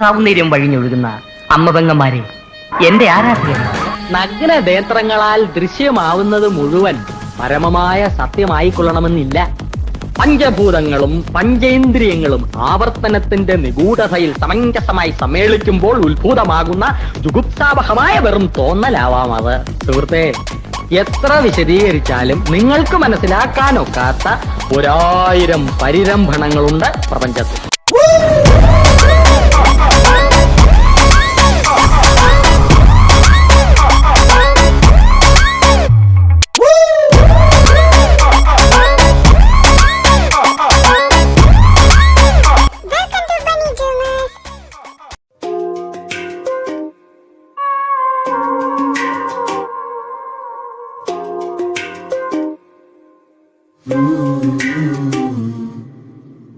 സൗന്ദര്യം വഴിഞ്ഞൊഴുകുന്ന അമ്മപെങ്ങന്മാരെ, എന്റെ ആരാധ്യൻ. നഗ്ന നേത്രങ്ങളാൽ ദൃശ്യമാവുന്നത് മുഴുവൻ പരമമായ സത്യമായിക്കൊള്ളണമെന്നില്ല. പഞ്ചഭൂതങ്ങളും പഞ്ചേന്ദ്രിയങ്ങളും ആവർത്തനത്തിന്റെ നിഗൂഢതയിൽ സമഞ്ജസമായി സമ്മേളിക്കുമ്പോൾ ഉത്ഭൂതമാകുന്ന ജുഗുപ്സാവഹമായ വെറും തോന്നലാവാം അത്. സുഹൃത്തെ, എത്ര വിശദീകരിച്ചാലും നിങ്ങൾക്ക് മനസ്സിലാക്കാനൊക്കാത്ത 1000 പരിരംഭണങ്ങളുണ്ട് പ്രപഞ്ചത്തിൽ.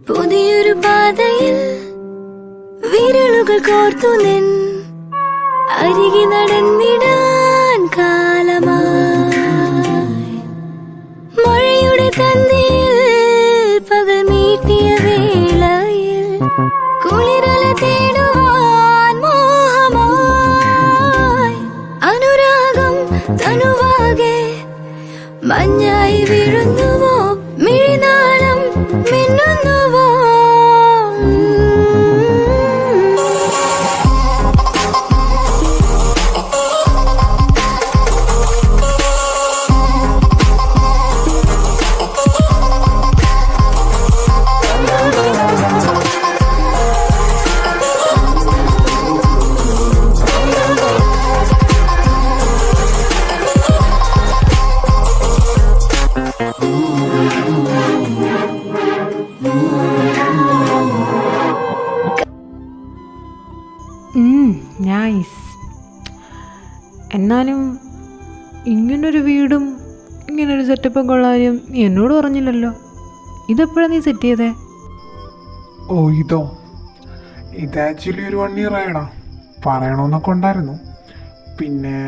പുതിയൊരു പാതയിൽ വിരലുകൾ കോർത്തു നിൻ അരികെ നടന്നിടാൻ കാലമായി. മഴയുടെ തന്നിൽ പകൽ മീട്ടിയ വേളയിൽ കുളിരല തേടുവാൻ മോഹമായി. അനുരാഗം തനുവാകെ മഞ്ഞായി വീഴുന്നുവോ, മിഴിനാളം മിന്നുന്നുവോ? നൈസ്. എന്നാലും ഇങ്ങനൊരു വീടും ഇങ്ങനൊരു സെറ്റപ്പും കൊള്ളാനും നീ എന്നോട് പറഞ്ഞില്ലല്ലോ. ഇതെപ്പോഴാണ് നീ സെറ്റ് ചെയ്തേ? ഓ ഇത് ആക്ച്വലി ഒരു 1 year ആയടാ. പറയണമെന്നൊക്കെ ഉണ്ടായിരുന്നു. പിന്നെ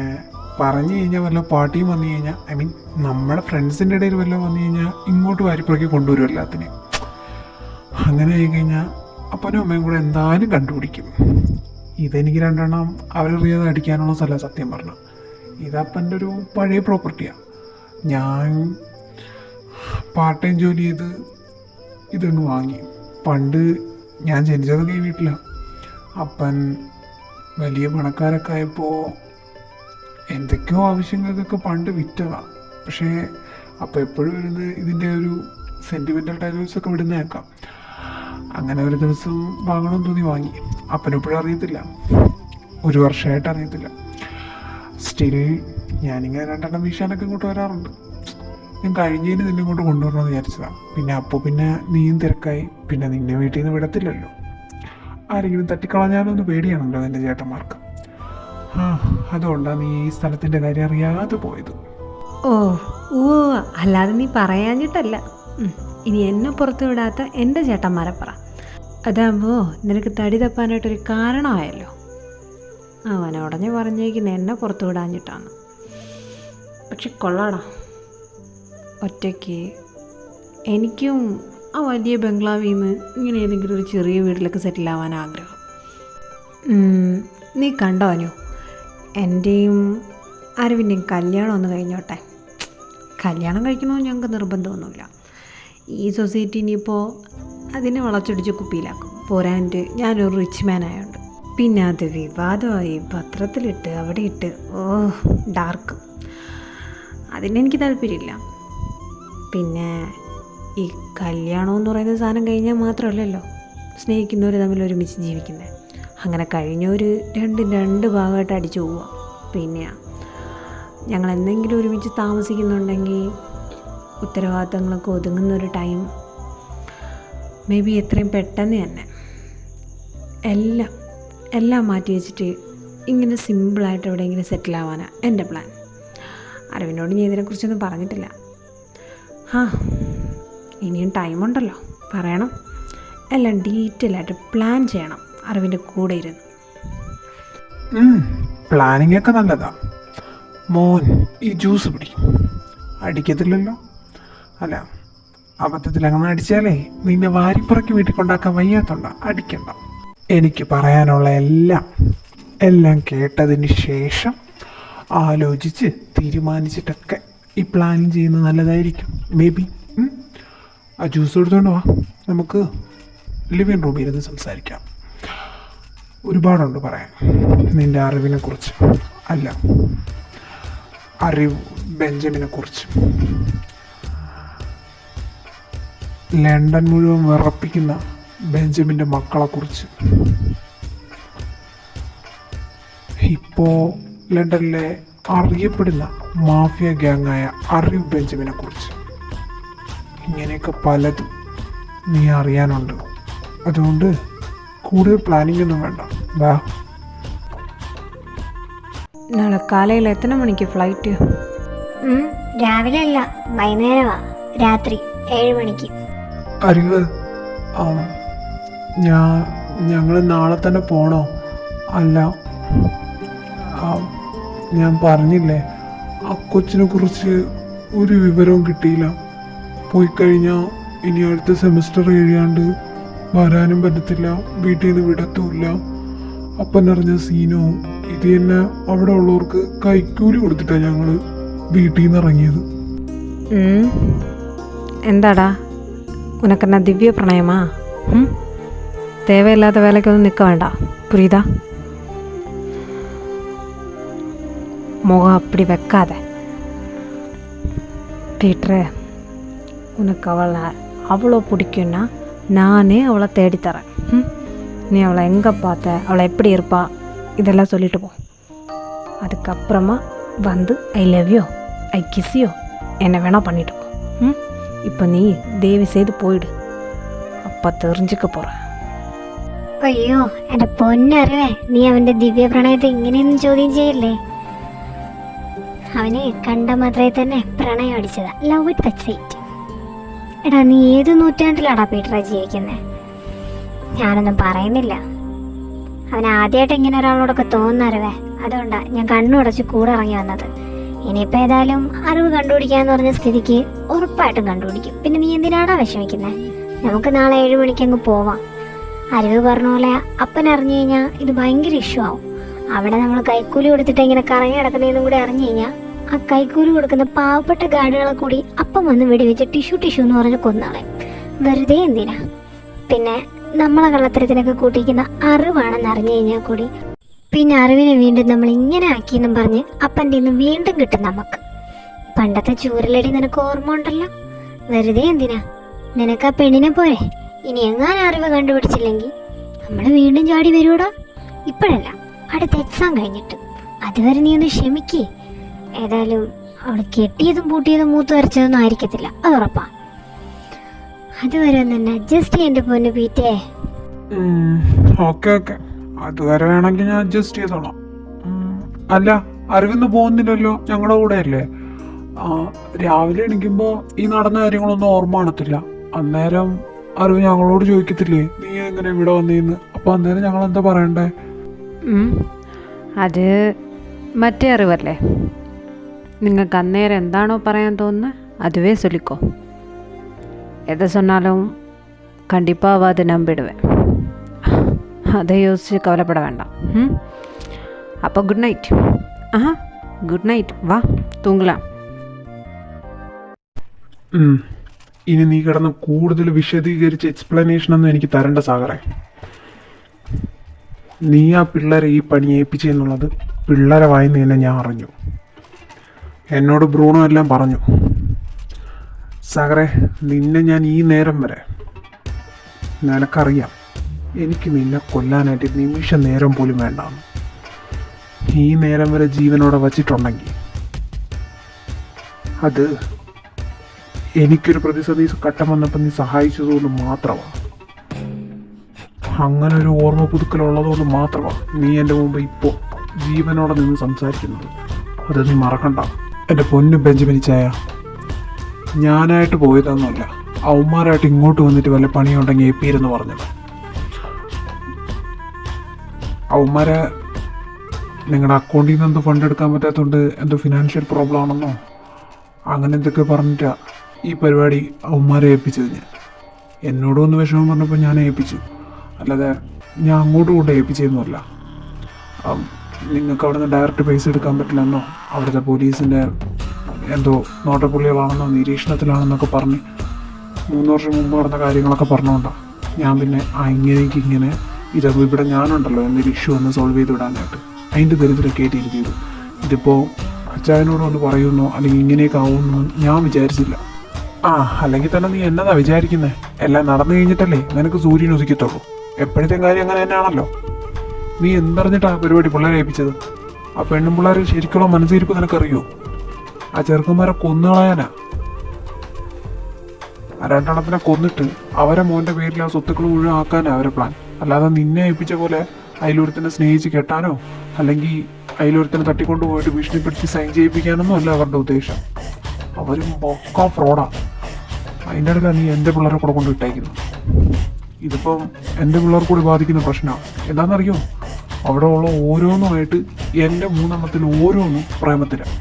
പറഞ്ഞു കഴിഞ്ഞാൽ വല്ല പാർട്ടിയും വന്നു കഴിഞ്ഞാൽ, ഐ മീൻ നമ്മുടെ ഫ്രണ്ട്സിൻ്റെ ഇടയിൽ വല്ലതും വന്നു കഴിഞ്ഞാൽ ഇങ്ങോട്ട് വാരിപ്പുറക്കി കൊണ്ടുവരും എല്ലാത്തിനെയും. അങ്ങനെ ആയി കഴിഞ്ഞാൽ അപ്പനും അമ്മയും കൂടെ എന്തായാലും കണ്ടുപിടിക്കും. ഇതെനിക്ക് 2 എണ്ണം അവരറിയാതെ അടിക്കാനുള്ള സ്ഥലം. സത്യം പറഞ്ഞു, ഇതപ്പൻ്റെ ഒരു പഴയ പ്രോപ്പർട്ടിയാണ്. ഞാൻ പാർട്ട് ടൈം ജോലി ചെയ്ത് ഇതങ്ങ് വാങ്ങി. പണ്ട് ഞാൻ ജനിച്ചതൊക്കെ ഈ വീട്ടിലാണ്. അപ്പൻ വലിയ പണക്കാരൊക്കെ ആയപ്പോൾ എന്തൊക്കെയോ ആവശ്യങ്ങൾക്കൊക്കെ പണ്ട് വിറ്റതാണ്. പക്ഷേ അപ്പോൾ എപ്പോഴും വരുന്നത് ഇതിൻ്റെ ഒരു സെൻറ്റിമെൻ്റൽ ഡയലോഗ്സൊക്കെ വിടുന്ന കേൾക്കാം. അങ്ങനെ ഒരു ദിവസം വാങ്ങണമെന്ന് തോന്നി വാങ്ങി. അപ്പനെപ്പോഴും അറിയത്തില്ല, 1 വർഷമായിട്ട് അറിയത്തില്ല. സ്റ്റിൽ ഞാനിങ്ങനെ 2 എണ്ണം വീശാനൊക്കെ ഇങ്ങോട്ട് വരാറുണ്ട്. ഞാൻ കഴിഞ്ഞതിന് നിന്നെ ഇങ്ങോട്ട് കൊണ്ടുവരണമെന്ന് വിചാരിച്ചതാണ്. പിന്നെ നീയും തിരക്കായി. പിന്നെ നിന്നെ വീട്ടിൽ നിന്ന് വിടത്തില്ലല്ലോ. ആരെങ്കിലും തട്ടിക്കളഞ്ഞാലൊന്ന് പേടിയാണല്ലോ നിൻ്റെ ചേട്ടന്മാർക്ക്. അതുകൊണ്ടാണ് നീ ഈ സ്ഥലത്തിൻ്റെ കാര്യം അറിയാതെ പോയത്. ഓ അല്ലാതെ നീ പറയാഞ്ഞിട്ടല്ല. ഇനി എന്നെ പുറത്തു വിടാത്ത എൻ്റെ ചേട്ടന്മാരെ പറ. അതാകുമ്പോൾ നിനക്ക് തടി തപ്പാനായിട്ടൊരു കാരണമായല്ലോ. അവനെ ഉടനെ പറഞ്ഞേക്കുന്ന എന്നെ പുറത്തു വിടാഞ്ഞിട്ടാണ്. പക്ഷെ കൊള്ളാടാ, ഒറ്റയ്ക്ക് എനിക്കും ആ വലിയ ബംഗ്ലാവിൽ നിന്ന് ഇങ്ങനെ ഏതെങ്കിലും ഒരു ചെറിയ വീട്ടിലൊക്കെ സെറ്റിലാവാൻ ആഗ്രഹം. നീ കണ്ടോ അനു, എൻ്റെയും അരവിൻ്റെയും കല്യാണം ഒന്ന് കഴിഞ്ഞോട്ടെ. കല്യാണം കഴിക്കണമെന്ന് ഞങ്ങൾക്ക് നിർബന്ധമൊന്നുമില്ല. ഈ സൊസൈറ്റി ഇനിയിപ്പോൾ അതിനെ വളച്ചൊടിച്ച് കുപ്പിയിലാക്കും. പോരാണ്ട് ഞാനൊരു റിച്ച് മാൻ ആയതുകൊണ്ട്. പിന്നെ അത് വിവാദമായി, പത്രത്തിലിട്ട് അവിടെ ഇട്ട്, ഡാർക്ക്. അതിനെനിക്ക് താല്പര്യമില്ല. പിന്നെ ഈ കല്യാണം എന്ന് പറയുന്ന സാധനം കഴിഞ്ഞാൽ മാത്രമല്ലല്ലോ സ്നേഹിക്കുന്നവർ തമ്മിൽ ഒരുമിച്ച് ജീവിക്കുന്നത്. അങ്ങനെ കഴിഞ്ഞവർ 2 ഭാഗമായിട്ട് അടിച്ചു പോവുക. പിന്നെ ഞങ്ങൾ എന്തെങ്കിലും ഒരുമിച്ച് താമസിക്കുന്നുണ്ടെങ്കിൽ ഉത്തരവാദിത്തങ്ങളൊക്കെ ഒതുങ്ങുന്നൊരു ടൈം മേ ബി എത്രയും പെട്ടെന്ന് തന്നെ എല്ലാം മാറ്റി വെച്ചിട്ട് ഇങ്ങനെ സിമ്പിളായിട്ട് എവിടെയെങ്കിലും സെറ്റിലാവാനാണ് എൻ്റെ പ്ലാൻ. അറിവിനോട് ഞാൻ ഇതിനെക്കുറിച്ചൊന്നും പറഞ്ഞിട്ടില്ല. ഇനിയും ടൈമുണ്ടല്ലോ, പറയണം. എല്ലാം ഡീറ്റെയിൽ ആയിട്ട് പ്ലാൻ ചെയ്യണം അറിവിൻ്റെ കൂടെ ഇരുന്ന്. പ്ലാനിങ് ഒക്കെ നല്ലതാ മോൻ. ഈ ജ്യൂസ് പിടിക്കും, അടിക്കത്തില്ലല്ലോ. അല്ല, അബദ്ധത്തിൽ അങ്ങനെ അടിച്ചാലേ നിന്നെ വാരിപ്പുറക്കി വീട്ടിൽ കൊണ്ടാക്കാൻ വയ്യാത്തോണ്ട അടിക്കണ്ട. എനിക്ക് പറയാനുള്ള എല്ലാം കേട്ടതിന് ശേഷം ആലോചിച്ച് തീരുമാനിച്ചിട്ടൊക്കെ ഈ പ്ലാൻ ചെയ്യുന്നത് നല്ലതായിരിക്കും. മേ ബി ആ ജ്യൂസ് എടുത്തോണ്ട് വാ, നമുക്ക് ലിവിങ് റൂമിൽ ഇരുന്ന് സംസാരിക്കാം. ഒരുപാടുണ്ട് പറയാൻ നിൻ്റെ അറിവിനെ കുറിച്ച്, അല്ല അറിവ് ബെഞ്ചമിനെ കുറിച്ച്. ലണ്ടൻ മുഴുവൻ വിറപ്പിക്കുന്ന ബെഞ്ചമിൻ്റെ മക്കളെക്കുറിച്ച്. ഇപ്പോൾ ലണ്ടനിലെ അറിയപ്പെടുന്ന മാഫിയ ഗ്യാങ്ങായ അറിവ് ബെഞ്ചമിനെ കുറിച്ച്. ഇങ്ങനെയൊക്കെ പലതും നീ അറിയാനുണ്ട്. അതുകൊണ്ട് കൂടുതൽ പ്ലാനിങ് ഒന്നും വേണ്ട. വാ. നാളെ കാലയിൽ എത്ര മണിക്ക് ഫ്ലൈറ്റ്? രാവിലെ അല്ല, വൈകുന്നേരമാ, രാത്രി 7 മണിക്ക്. അറിവ്, ഞങ്ങൾ നാളെ തന്നെ പോണോ? അല്ല, ഞാൻ പറഞ്ഞില്ലേ ആ കൊച്ചിനെ കുറിച്ച് ഒരു വിവരവും കിട്ടിയില്ല. പോയി കഴിഞ്ഞാൽ ഇനി അടുത്ത സെമിസ്റ്റർ കഴിയാണ്ട് വരാനും പറ്റത്തില്ല, വീട്ടിൽ നിന്ന് വിടത്തുമില്ല. അപ്പനറിഞ്ഞ സീനോ. ഇത് തന്നെ അവിടെ ഉള്ളവർക്ക് കൈക്കൂലി കൊടുത്തിട്ടാണ് ഞങ്ങൾ വീട്ടിൽ നിന്ന് ഇറങ്ങിയത്. എന്താടാ ഉനക്കെന്നാ ദിവ്യ പ്രണയമാ? തേവയില്ലാത്ത വേലയ്ക്കൊന്നും നിൽക്ക വേണ്ട, പുരീതാ. മുഖം അപ്പടി വെക്കാതെ. പീറ്ററെ, உனக்கு அவ்வளோ பிடிக்குன்னா நானே அவளை தேடித்தரேன். நீ அவளை எங்கே பார்த்த, அவளை எப்படி இருப்பா, இதெல்லாம் சொல்லிட்டு போ. அதுக்கப்புறமா வந்து I love you, I kiss you என்ன வேணால் பண்ணிட்டு போ. இப்போ நீ தேவி செய்து போயிடு, அப்போ தெரிஞ்சுக்க போகிறேன். അയ്യോ എന്റെ പൊന്നറിവേ, നീ അവന്റെ ദിവ്യ പ്രണയത്തെ ഇങ്ങനെയൊന്നും ചോദ്യം ചെയ്യല്ലേ. അവന് കണ്ട മാത്രമേ തന്നെ പ്രണയം അടിച്ചതാ. Love it touch it. എടാ, നീ ഏത് നൂറ്റാണ്ടിലാടാ പീറ്ററെ ജീവിക്കുന്നത്? ഞാനൊന്നും പറയുന്നില്ല. അവൻ ആദ്യമായിട്ട് ഇങ്ങനെ ഒരാളോടൊക്കെ തോന്നുന്നറിവേ. അതുകൊണ്ടാ ഞാൻ കണ്ണുടച്ച് കൂടെ ഇറങ്ങി വന്നത്. ഇനിയിപ്പോൾ ഏതായാലും അറിവ് കണ്ടുപിടിക്കാന്ന് പറഞ്ഞ സ്ഥിതിക്ക് ഉറപ്പായിട്ടും കണ്ടുപിടിക്കും. പിന്നെ നീ എന്തിനാടാ വിഷമിക്കുന്നത്? നമുക്ക് നാളെ 7 മണിക്ക് അങ്ങ് പോവാം. അറിവ് പറഞ്ഞ പോലെ അപ്പൻ അറിഞ്ഞു കഴിഞ്ഞാൽ ഇത് ഭയങ്കര ഇഷ്യൂ ആവും. അവിടെ നമ്മൾ കൈക്കൂലി കൊടുത്തിട്ട് ഇങ്ങനെ കറങ്ങി കിടക്കുന്നതെന്നും കൂടി അറിഞ്ഞു കഴിഞ്ഞാൽ ആ കൈക്കൂലി കൊടുക്കുന്ന പാവപ്പെട്ട ഗാർഡുകളെ കൂടി അപ്പം വന്ന് വെടിവെച്ച് ടിഷ്യൂ എന്ന് പറഞ്ഞ് കൊന്നാളെ. വെറുതെ എന്തിനാ? പിന്നെ നമ്മളെ കള്ളത്തരത്തിനൊക്കെ കൂട്ടിക്കുന്ന അറിവാണെന്ന് അറിഞ്ഞു കഴിഞ്ഞാൽ കൂടി പിന്നെ അറിവിനെ വീണ്ടും നമ്മൾ ഇങ്ങനെ ആക്കിയെന്നും പറഞ്ഞ് അപ്പൻ്റെ ഇന്ന് വീണ്ടും കിട്ടും നമുക്ക്. പണ്ടത്തെ ചൂരലടി നിനക്ക് ഓർമ്മ ഉണ്ടല്ലോ. വെറുതെ എന്തിനാ? നിനക്ക് ആ പെണ്ണിനെ പോരെ. ഇനി എങ്ങാനും അറിവ് കണ്ടുപിടിച്ചില്ലെങ്കിൽ നമ്മൾ വീണ്ടും ചാടി വരൂടാ. ഇപ്പോഴല്ല, അടുത്ത എക്സാം കഴിഞ്ഞിട്ട്. അതുവരെ നീ ഒന്ന് ക്ഷമിക്കേ. ഏതായാലും അവൾ കെട്ടിയതും പൂട്ടിയതും മൂത്ത് വരച്ചതൊന്നും ആയിരിക്കത്തില്ല, അത് ഉറപ്പാ. അതുവരെ തന്നെ അഡ്ജസ്റ്റ് ചെയ്യേണ്ട പൊന്നു പീറ്റേ. ഓക്കെ, അതുവരെ വേണമെങ്കിൽ ഞാൻ അഡ്ജസ്റ്റ് ചെയ്തോളാം. അല്ല, അറിവിന്ന് പോകുന്നില്ലല്ലോ, ഞങ്ങളുടെ കൂടെ അല്ലേ? രാവിലെ എണീക്കുമ്പോൾ ഈ നടന്ന കാര്യങ്ങളൊന്നും ഓർമ്മ കാണത്തില്ല. അന്നേരം അറിവ് ഞങ്ങളോട് ചോദിക്കത്തില്ലേ നീ എങ്ങനെ ഇവിടെ വന്നേന്ന്? അപ്പൊ അന്നേരം ഞങ്ങൾ എന്താ പറയണ്ടേ? അത് മറ്റേ അറിവല്ലേ. നിങ്ങൾക്ക് അന്നേരം എന്താണോ പറയാൻ തോന്നുന്നത് അതുവേ ചൊല്ലിക്കോ. எதை சொன்னாலும் கண்டிப்பாக அதை நம்பிடுவேன். அதை யோசித்து கவலைப்பட வேண்டாம். அப்போ குட் நைட். குட் நைட், വാ തൂങ്ങലാം. ഇനി നീ കിടന്ന് കൂടുതൽ വിശദീകരിച്ച് എക്സ്പ്ലനേഷൻ ഒന്നും എനിക്ക് തരണ്ട സാഗറെ. നീ ആ പിള്ളേരെ ഈ പണി ഏൽപ്പിച്ചെന്നുള്ളത് പിള്ളേരെ വായിന്ന് തന്നെ ഞാൻ അറിഞ്ഞു. എന്നോട് ബ്രൂണോ എല്ലാം പറഞ്ഞു. സാഗറെ, നിന്നെ ഞാൻ ഈ നേരം വരെ, നിനക്കറിയാം എനിക്ക് നിന്നെ കൊല്ലാനായിട്ട് നിമിഷ നേരം പോലും വേണ്ടാന്ന്. ഈ നേരം വരെ ജീവനോടെ വച്ചിട്ടുണ്ടെങ്കിൽ അത് എനിക്കൊരു പ്രതിസന്ധി ഘട്ടം വന്നപ്പോൾ നീ സഹായിച്ചതുകൊണ്ട് മാത്രമാണ്. അങ്ങനെ ഒരു ഓർമ്മ പുതുക്കലുള്ളതുകൊണ്ട് മാത്രമാണ് നീ എൻ്റെ മുമ്പ് ഇപ്പോൾ ജീവനോടെ നിന്ന് സംസാരിക്കുന്നത്. അത് നീ മറക്കണ്ട. എൻ്റെ പൊന്നു ബെഞ്ചമിനിച്ചായ, ഞാനായിട്ട് പോയതൊന്നുമല്ല, അവന്മാരായിട്ട് ഇങ്ങോട്ട് വന്നിട്ട് വല്ല പണിയുണ്ടെങ്കിൽ ഏപ്പിയിരുന്ന് പറഞ്ഞത്. അവന്മാരെ നിങ്ങളുടെ അക്കൗണ്ടിൽ നിന്ന് എന്തോ ഫണ്ട് എടുക്കാൻ പറ്റാത്തതുകൊണ്ട് എന്തോ ഫിനാൻഷ്യൽ പ്രോബ്ലം ആണെന്നോ അങ്ങനെ എന്തൊക്കെ പറഞ്ഞിട്ടാണ് ഈ പരിപാടി അവന്മാരെ ഏൽപ്പിച്ചത്. ഞാൻ എന്നോടൊന്ന് വിഷമം പറഞ്ഞപ്പോൾ ഞാൻ ഏൽപ്പിച്ചു. അല്ലാതെ ഞാൻ അങ്ങോട്ട് കൊണ്ട് ഏൽപ്പിച്ചതൊന്നുമല്ല. നിങ്ങൾക്ക് അവിടെ നിന്ന് ഡയറക്റ്റ് പൈസ എടുക്കാൻ പറ്റില്ലെന്നോ അവിടുത്തെ പോലീസിൻ്റെ എന്തോ നോട്ടപ്പുള്ളികളാണെന്നോ നിരീക്ഷണത്തിലാണെന്നൊക്കെ പറഞ്ഞ് 3 വർഷം മുമ്പ് നടന്ന കാര്യങ്ങളൊക്കെ പറഞ്ഞുകൊണ്ടാണ് ഞാൻ പിന്നെ ഇങ്ങനെ ഇതൊക്കെ ഇവിടെ ഞാനുണ്ടല്ലോ എന്നൊരു ഇഷ്യൂ ഒന്ന് സോൾവ് ചെയ്ത് വിടാനായിട്ട് അതിൻ്റെ ദരിദ്രം കയറ്റിയിരുത്തിയത്. ഇതിപ്പോൾ അച്ചായനോട് ഒന്ന് പറയുന്നോ അല്ലെങ്കിൽ ഇങ്ങനെയൊക്കെ ആവുമെന്ന് ഞാൻ വിചാരിച്ചില്ല. അല്ലെങ്കിൽ തന്നെ നീ എന്നതാ വിചാരിക്കുന്നത്? എല്ലാം നടന്നു കഴിഞ്ഞിട്ടല്ലേ നിനക്ക് സൂര്യൻ ഉദിക്കത്തുള്ളൂ. എപ്പോഴത്തെ കാര്യം അങ്ങനെ തന്നെയാണല്ലോ. നീ എന്തറിഞ്ഞിട്ടാ പരിപാടി പിള്ളേരെ ഏൽപ്പിച്ചത്? ആ പെണ്ണും പിള്ളേരെ ശരിക്കുള്ള മനസ്സിരിപ്പ് നിനക്കറിയോ? ആ ചെറുക്കന്മാരെ കൊന്നുകളയാനാ. ആ 2 കൊന്നിട്ട് അവരെ മോൻ്റെ പേരിൽ ആ സ്വത്തുക്കൾ മുഴുവൻ ആക്കാനാ അവരെ പ്ലാൻ. അല്ലാതെ നിന്നെ ഏൽപ്പിച്ച പോലെ അതിലൊരുത്തനെ സ്നേഹിച്ച് കെട്ടാനോ അല്ലെങ്കിൽ അതിലൊരുത്തനെ തട്ടിക്കൊണ്ട് പോയിട്ട് ഭീഷണിപ്പെടുത്തി സൈൻ ചെയ്യിപ്പിക്കാനൊന്നും അല്ല അവരുടെ ഉദ്ദേശം. അവരും ഒക്കെ ഫ്രോഡാ. അതിൻ്റെ ഇടയിലാണ് നീ എൻ്റെ പിള്ളേരെ കൂടെ കൊണ്ട് ഇട്ടേക്കുന്നത്. ഇതിപ്പം എൻ്റെ പിള്ളേർ കൂടി ബാധിക്കുന്ന പ്രശ്നമാണ്. എന്താണെന്നറിയോ? അവിടെ ഉള്ള ഓരോന്നുമായിട്ട് എൻ്റെ 3 ഓരോന്നും പ്രേമത്തിലാണ്.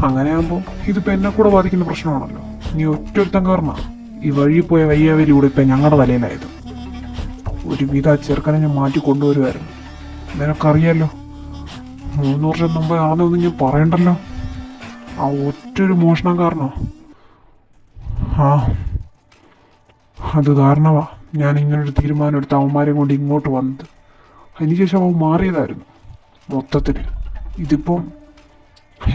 അങ്ങനെയാകുമ്പോൾ ഇതിപ്പോൾ എന്നെ കൂടെ ബാധിക്കുന്ന പ്രശ്നമാണല്ലോ. നീ ഒറ്റൊരുത്തം കാരണമാണ് ഈ വഴി പോയ വയ്യാവലിലൂടെ ഇപ്പം ഞങ്ങളുടെ തലയിലായത്. ഒരുവിധ ചെറുക്കനെ ഞാൻ മാറ്റി കൊണ്ടുവരുമായിരുന്നു. നിനക്കറിയാലോ 3 വർഷം മുമ്പ് ആണെന്നൊന്നും ഞാൻ പറയണ്ടല്ലോ. ആ ഒറ്റൊരു മോഷണം കാരണോ? അത് കാരണമാ ഞാൻ ഇങ്ങനൊരു തീരുമാനം എടുത്ത് അവന്മാരെ കൊണ്ട് ഇങ്ങോട്ട് വന്നത്. അതിനുശേഷം അവൻ മാറിയതായിരുന്നു മൊത്തത്തിൽ. ഇതിപ്പം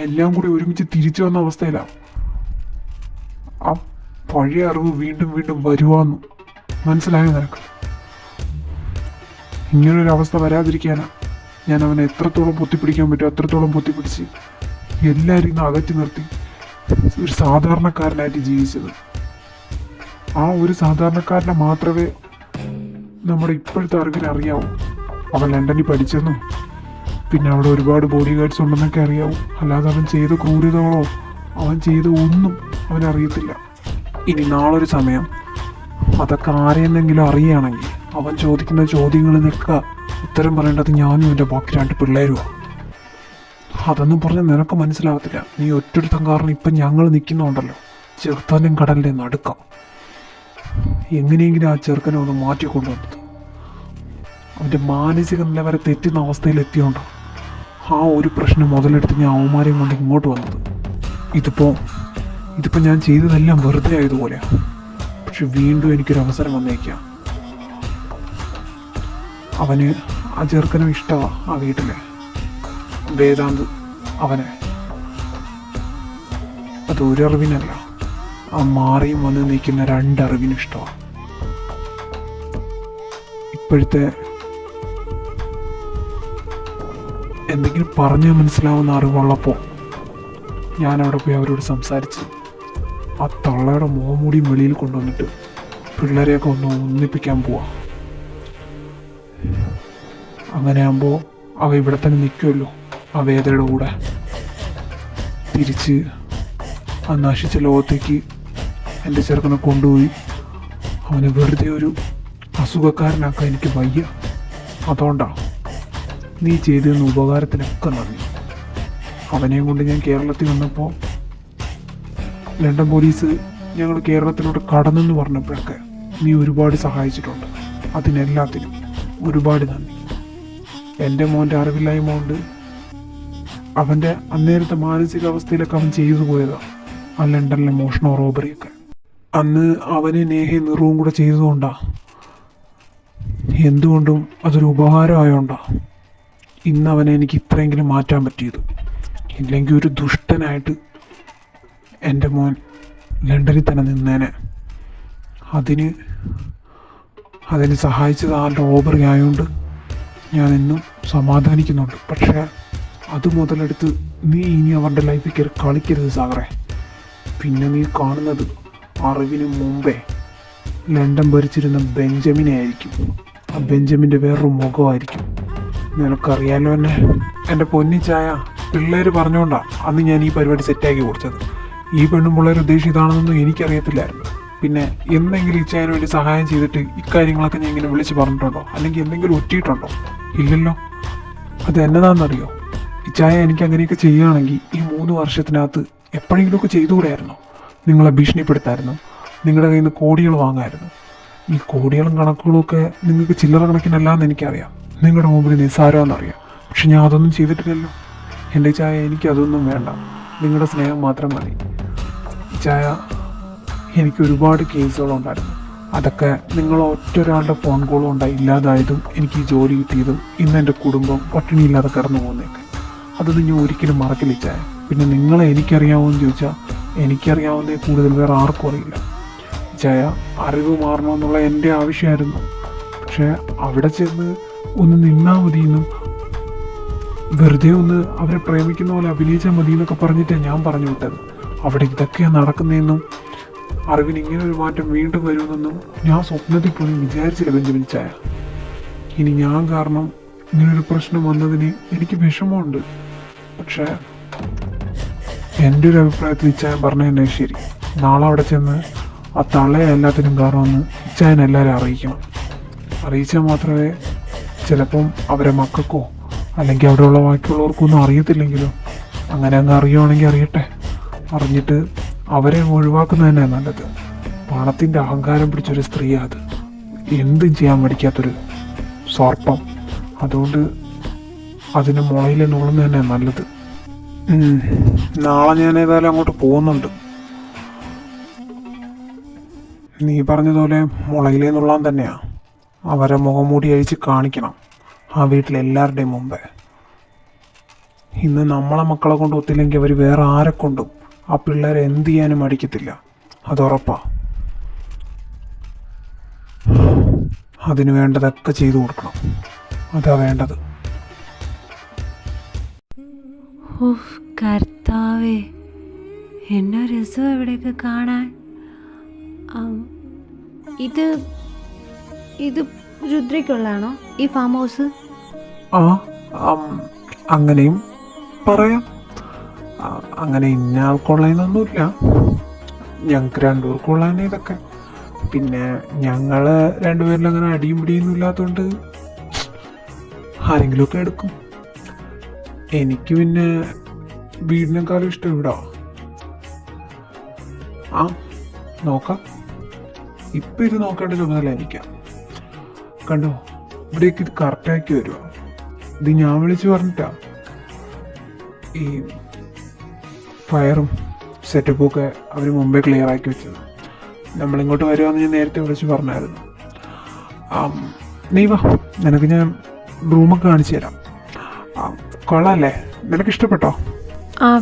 എല്ലാം കൂടി ഒരുമിച്ച് തിരിച്ചു വന്ന അവസ്ഥയിലാണ്. ആ പഴയ അറിവ് വീണ്ടും വീണ്ടും വരുവാന്ന് മനസ്സിലായോ നിനക്ക്? ഇങ്ങനൊരവസ്ഥ വരാതിരിക്കാനാണ് ഞാൻ അവനെ എത്രത്തോളം പൊത്തിപ്പിടിക്കാൻ പറ്റുമോ അത്രത്തോളം പൊത്തിപ്പിടിച്ച് എല്ലാവരും ഇന്ന് അകറ്റി നിർത്തി ഒരു സാധാരണക്കാരനായിട്ട് ജീവിച്ചത്. ആ ഒരു സാധാരണക്കാരനെ മാത്രമേ നമ്മുടെ ഇപ്പോഴത്തെ അറിവിന് അറിയാവൂ. അവൻ ലണ്ടനിൽ പഠിച്ചെന്നും പിന്നെ അവിടെ ഒരുപാട് ബോഡി ഗാർഡ്സ് ഉണ്ടെന്നൊക്കെ അറിയാവൂ. അല്ലാതെ അവൻ ചെയ്ത ക്രൂരതകളോ അവൻ ചെയ്ത ഒന്നും അവനറിയത്തില്ല. ഇനി നാളൊരു സമയം അതൊക്കെ ആരെയെന്നെങ്കിലും അറിയുകയാണെങ്കിൽ അവൻ ചോദിക്കുന്ന ചോദ്യങ്ങളിനൊക്കെ ഉത്തരം പറയേണ്ടത് ഞാനും എൻ്റെ ബാക്കി 2 പിള്ളേരുമാണ്. അതൊന്നും പറഞ്ഞാൽ നിനക്ക് മനസ്സിലാവത്തില്ല. നീ ഒറ്റൊരുത്തം കാരണം ഇപ്പം ഞങ്ങൾ നിൽക്കുന്നുണ്ടല്ലോ ചെറുത്താനും കടലിൻ്റെ നടുക്കം. എങ്ങനെയെങ്കിലും ആ ചെറുക്കനെ ഒന്ന് മാറ്റിക്കൊണ്ടുവന്നത് അവൻ്റെ മാനസിക നില വരെ തെറ്റുന്ന അവസ്ഥയിലെത്തിയോണ്ടോ ആ ഒരു പ്രശ്നം മുതലെടുത്ത് ഞാൻ അവന്മാരെയും കൊണ്ട് ഇങ്ങോട്ട് വന്നത്. ഇതിപ്പോൾ ഞാൻ ചെയ്തതെല്ലാം വെറുതെ ആയതുപോലെയാണ്. പക്ഷെ വീണ്ടും എനിക്കൊരവസരം വന്നേക്കാം. അവന് ആ ചെറുക്കനും ഇഷ്ടമാണ് ആ വീട്ടിലെ വേദാന്ത് അവനെ. അത് ഒരറിവിനല്ല, ആ മാറിയും വന്ന് നിൽക്കുന്ന 2 അറിവിനും ഇഷ്ടമാണ്. ഇപ്പോഴത്തെ എന്തെങ്കിലും പറഞ്ഞാൽ മനസ്സിലാവുന്ന അറിവുള്ളപ്പോൾ ഞാനവിടെ പോയി അവരോട് സംസാരിച്ച് ആ തള്ളയുടെ മുഖംമൂടി വെളിയിൽ കൊണ്ടുവന്നിട്ട് പിള്ളേരെയൊക്കെ ഒന്ന് ഒന്നിപ്പിക്കാൻ പോവാം. അങ്ങനെയാകുമ്പോൾ അവ ഇവിടെ തന്നെ നിൽക്കുമല്ലോ ആ വേദയുടെ കൂടെ. തിരിച്ച് ആ നശിച്ച ലോകത്തേക്ക് എൻ്റെ ചെറുക്കനെ കൊണ്ടുപോയി അവനെ വെറുതെ ഒരു അസുഖക്കാരനാക്കാൻ എനിക്ക് വയ്യ. അതുകൊണ്ടാണ് നീ ചെയ്തിരുന്ന ഉപകാരത്തിനൊക്കെ നന്ദി. അവനെയും കൊണ്ട് ഞാൻ കേരളത്തിൽ വന്നപ്പോൾ ലണ്ടൻ പോലീസ് ഞങ്ങൾ കേരളത്തിലോട്ട് കടന്നെന്ന് പറഞ്ഞപ്പോഴൊക്കെ നീ ഒരുപാട് സഹായിച്ചിട്ടുണ്ട്. അതിനെല്ലാത്തിനും ഒരുപാട് നന്ദി. എൻ്റെ മോൻ്റെ അറിവില്ലായ്മ കൊണ്ട് അവൻ്റെ അന്നേരത്തെ മാനസികാവസ്ഥയിലൊക്കെ അവൻ ചെയ്തു പോയതാണ് ആ ലണ്ടനിലെ മോഷണവും റോബറിയൊക്കെ. അന്ന് അവന് നേഹയും നിറവും കൂടെ ചെയ്തതുകൊണ്ടാണ്, എന്തുകൊണ്ടും അതൊരു ഉപകാരമായോണ്ടാണ് ഇന്ന് അവനെ എനിക്ക് ഇത്രയെങ്കിലും മാറ്റാൻ പറ്റിയത്. ഇല്ലെങ്കിൽ ഒരു ദുഷ്ടനായിട്ട് എൻ്റെ മോൻ ലണ്ടനിൽ തന്നെ നിന്നേനെ. അതിന് സഹായിച്ചത് ആ റോബറി ആയതുകൊണ്ട് ഞാൻ ഇന്നും സമാധാനിക്കുന്നുണ്ട്. പക്ഷേ അത് മുതലെടുത്ത് നീ ഇനി അവരുടെ ലൈഫിൽ കയറി കളിക്കരുത് സാഗറേ. പിന്നെ നീ കാണുന്നത് അറിവിന് മുമ്പേ ലണ്ടൻ ഭരിച്ചിരുന്ന ബെഞ്ചമിനെ ആയിരിക്കും. ആ ബെഞ്ചമിൻ്റെ വേറൊരു മുഖമായിരിക്കും. നിനക്കറിയാലോ എന്നെ. എൻ്റെ പൊന്നിച്ചായ പിള്ളേർ പറഞ്ഞുകൊണ്ടാണ് അന്ന് ഞാൻ ഈ പരിപാടി സെറ്റാക്കി കൊടുത്തത്. ഈ പെണ്ണും പിള്ളേർ ഉദ്ദേശിച്ച് ഇതാണെന്നൊന്നും എനിക്കറിയത്തില്ലായിരുന്നു. പിന്നെ എന്തെങ്കിലും ഇച്ചായന് വേണ്ടി സഹായം ചെയ്തിട്ട് ഇക്കാര്യങ്ങളൊക്കെ ഞാൻ ഇങ്ങനെ വിളിച്ച് പറഞ്ഞിട്ടുണ്ടോ? അല്ലെങ്കിൽ എന്തെങ്കിലും ഒറ്റിയിട്ടുണ്ടോ? ഇല്ലല്ലോ. അത് എന്നതാണെന്നറിയോ? ഇച്ചായ എനിക്ക് അങ്ങനെയൊക്കെ ചെയ്യുകയാണെങ്കിൽ ഈ 3 വർഷത്തിനകത്ത് എപ്പോഴെങ്കിലുമൊക്കെ ചെയ്തുകൂടെയായിരുന്നു. നിങ്ങളെ ഭീഷണിപ്പെടുത്തായിരുന്നു, നിങ്ങളുടെ കയ്യിൽ നിന്ന് കോടികൾ വാങ്ങായിരുന്നു. ഈ കോടികളും കണക്കുകളും ഒക്കെ നിങ്ങൾക്ക് ചില്ലറ കണക്കിനല്ലാന്ന് എനിക്കറിയാം. നിങ്ങളുടെ മുമ്പിൽ നിസ്സാരമെന്നറിയാം. പക്ഷെ ഞാൻ അതൊന്നും ചെയ്തിട്ടില്ലല്ലോ. എൻ്റെ ചായ എനിക്കതൊന്നും വേണ്ട, നിങ്ങളുടെ സ്നേഹം മാത്രം മതി. ചായ എനിക്ക് ഒരുപാട് കേസുകളുണ്ടായിരുന്നു. അതൊക്കെ നിങ്ങൾ ഒറ്റൊരാളുടെ ഫോൺ കോളും ഉണ്ടായി ഇല്ലാതായതും എനിക്ക് ഈ ജോലി കിട്ടിയതും ഇന്ന് എൻ്റെ കുടുംബം പട്ടിണിയില്ലാതെ കടന്നു പോകുന്നതൊക്കെ അതൊന്നും ഞാൻ ഒരിക്കലും മറക്കില്ല ചായ. പിന്നെ നിങ്ങളെ എനിക്കറിയാവുമെന്ന് ചോദിച്ചാൽ എനിക്കറിയാവുന്നേ കൂടുതൽ വേറെ ആർക്കും അറിയില്ല ചായ. അറിവ് മാറണമെന്നുള്ള എൻ്റെ ആവശ്യമായിരുന്നു. പക്ഷേ അവിടെ ചെന്ന് ഒന്ന് നിന്നാൽ മതിയെന്നും വെറുതെ ഒന്ന് അവരെ പ്രേമിക്കുന്ന പോലെ അഭിനയിച്ചാൽ മതി എന്നൊക്കെ പറഞ്ഞിട്ടാണ് ഞാൻ പറഞ്ഞു വിട്ടത്. അവിടെ ഇതൊക്കെയാണ് നടക്കുന്നതെന്നും അറിവിന് ഇങ്ങനെ ഒരു മാറ്റം വീണ്ടും വരുമെന്നൊന്നും ഞാൻ സ്വപ്നത്തിൽ പോലും വിചാരിച്ചില്ല ബെഞ്ചമിൻ ചായ. ഇനി ഞാൻ കാരണം ഇങ്ങനൊരു പ്രശ്നം വന്നതിന് എനിക്ക് വിഷമമുണ്ട്. പക്ഷേ എൻ്റെ ഒരു അഭിപ്രായത്തിൽ ഇച്ചായൻ പറഞ്ഞതന്നെ ശരി. നാളെ അവിടെ ചെന്ന് ആ തള്ളയെ എല്ലാത്തിനും കാരണമെന്ന് ഇച്ചായൻ എല്ലാവരും അറിയിക്കണം. അറിയിച്ചാൽ മാത്രമേ ചിലപ്പം അവരെ മക്കൾക്കോ അല്ലെങ്കിൽ അവിടെയുള്ള ബാക്കിയുള്ളവർക്കോ ഒന്നും അറിയത്തില്ലെങ്കിലോ അങ്ങനെ അങ്ങ് അറിയുവാണെങ്കിൽ അറിയട്ടെ. അറിഞ്ഞിട്ട് അവരെ ഒഴിവാക്കുന്നത് തന്നെ നല്ലത്. പണത്തിൻ്റെ അഹങ്കാരം പിടിച്ചൊരു സ്ത്രീയാണ് അത്. എന്തും ചെയ്യാൻ മടിക്കാത്തൊരു സർപ്പം. അതുകൊണ്ട് അതിന് മുളയിൽ നുള്ളുന്നത് തന്നെ നല്ലത്. നാളെ ഞാൻ ഏതായാലും അങ്ങോട്ട് പോകുന്നുണ്ട്. നീ പറഞ്ഞതുപോലെ മുളയിലേ നുള്ളാൻ തന്നെയാ. അവരെ മുഖംമൂടി അഴിച്ച് കാണിക്കണം ആ വീട്ടിലെല്ലാവരുടെയും മുമ്പേ. ഇന്ന് നമ്മളെ മക്കളെ കൊണ്ട് ഒത്തില്ലെങ്കിൽ അവർ വേറെ ആരെ കൊണ്ടും ആ പിള്ളേരെ എന്ത് ചെയ്യാനും മടിക്കത്തില്ല, അതുറപ്പാ. അതിന് വേണ്ടതൊക്കെ ചെയ്തു കൊടുക്കണം, അതാ വേണ്ടത്. കർത്താവേ, എന്നാ രസം എവിടെയൊക്കെ കാണാൻ. ഇത് ഇത് രുദ്രയ്ക്കുള്ളതാണോ ഈ ഫാം ഹൗസ്? അങ്ങനെയും പറയാം. അങ്ങനെ ഇന്ന ആൾക്കുള്ളതെന്നൊന്നുമില്ല, ഞങ്ങൾക്ക് രണ്ടുപേർക്കുള്ളതന്നെ ഇതൊക്കെ. പിന്നെ ഞങ്ങൾ രണ്ടുപേരിലും അങ്ങനെ അടിയും പിടിയൊന്നും ഇല്ലാത്തതുകൊണ്ട് ആരെങ്കിലുമൊക്കെ എടുക്കും. എനിക്ക് പിന്നെ വീടിനേക്കാളും ഇഷ്ടം ഇവിടാ. നോക്കാം. ഇപ്പം ഇത് നോക്കേണ്ട ചുമതല എനിക്കാ. കണ്ടോ, ഇവിടേക്ക് ഇത് കറക്റ്റാക്കി വരുമോ? ഇത് ഞാൻ വിളിച്ച് പറഞ്ഞിട്ടാ ഈ ഫയറും സെറ്റപ്പും ഒക്കെ അവർ മുമ്പേ ക്ലിയർ ആക്കി വെച്ചത്. നമ്മളിങ്ങോട്ട് വരുവാന്ന് ഞാൻ നേരത്തെ വിളിച്ച് പറഞ്ഞായിരുന്നു. നീ വാ, നിനക്ക് ഞാൻ റൂമൊക്കെ കാണിച്ചു തരാം. കൊള്ളാല്ലേ? നിനക്ക് ഇഷ്ടപ്പെട്ടോ?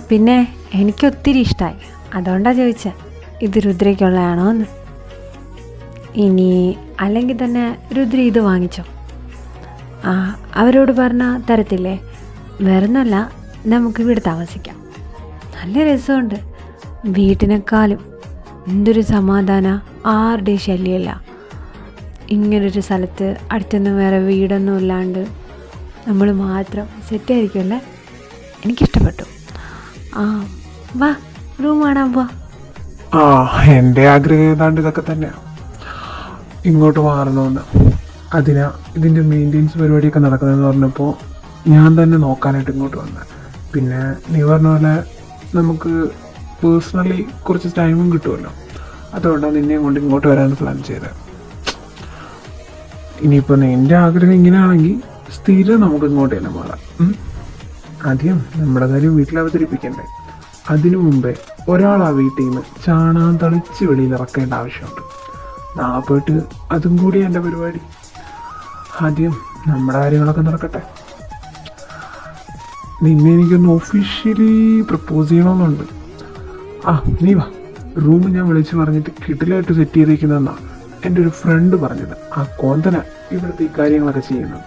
പിന്നെ എനിക്ക് ഒത്തിരി ഇഷ്ടമായി. അതുകൊണ്ടാണ് ചോദിച്ചത് ഇത് രുദ്രയ്ക്കുള്ളതാണോ എന്ന്. ഇനി അല്ലെങ്കിൽ തന്നെ രുദ്ര ഇത് വാങ്ങിച്ചോ. അവരോട് പറഞ്ഞാൽ തരത്തില്ലേ? വേറൊന്നുമല്ല, നമുക്ക് ഇവിടെ താമസിക്കാം. നല്ല രസമുണ്ട്. വീട്ടിനേക്കാളും എന്തൊരു സമാധാന, ആരുടെയും ശല്യമില്ല. ഇങ്ങനൊരു സ്ഥലത്ത് അടുത്തൊന്നും വേറെ വീടൊന്നും ഇല്ലാണ്ട് നമ്മൾ മാത്രം സെറ്റായിരിക്കുമല്ലേ. എനിക്കിഷ്ടപ്പെട്ടു. വാ, റൂം കാണാൻ പോവാ. എൻ്റെ ആഗ്രഹം ഏതാണ്ട് ഇതൊക്കെ തന്നെയാണ്, ഇങ്ങോട്ട് മാറണമെന്ന്. അതിനാ ഇതിൻ്റെ മെയിൻ്റെനൻസ് പരിപാടിയൊക്കെ നടക്കുന്നതെന്ന് പറഞ്ഞപ്പോൾ ഞാൻ തന്നെ നോക്കാനായിട്ട് ഇങ്ങോട്ട് വന്നത്. പിന്നെ നീ പറഞ്ഞ പോലെ നമുക്ക് പേഴ്സണലി കുറച്ച് ടൈമും കിട്ടുമല്ലോ, അതുകൊണ്ടാണ് നിന്നെയും കൊണ്ട് ഇങ്ങോട്ട് വരാൻ പ്ലാൻ ചെയ്തത്. ഇനിയിപ്പോൾ നിൻ്റെ ആഗ്രഹം ഇങ്ങനെയാണെങ്കിൽ സ്ഥിരം നമുക്ക് ഇങ്ങോട്ട് തന്നെ മാറാം. ആദ്യം നമ്മുടെ കാര്യം വീട്ടിൽ അവതരിപ്പിക്കണ്ടേ. അതിനു മുമ്പേ ഒരാൾ ആ വീട്ടിൽ നിന്ന് ചാണകം തളിച്ച് വെളിയിൽ ഇറക്കേണ്ട ആവശ്യമുണ്ട്. നാളെ പോയിട്ട് അതും കൂടി എൻ്റെ പരിപാടി. ആദ്യം നമ്മുടെ കാര്യങ്ങളൊക്കെ നടക്കട്ടെ. നിന്നെ എനിക്കൊന്ന് ഒഫീഷ്യലി പ്രപ്പോസ് ചെയ്യണമെന്നുണ്ട്. നീ വാ, റൂം ഞാൻ വിളിച്ച് പറഞ്ഞിട്ട് കിട്ടിലായിട്ട് സെറ്റ് ചെയ്തേക്കുന്നതെന്നാണ് എൻ്റെ ഒരു ഫ്രണ്ട് പറഞ്ഞത്. ആ കോന്തന ഇവിടുത്തെ ഈ കാര്യങ്ങളൊക്കെ ചെയ്യുന്നത്.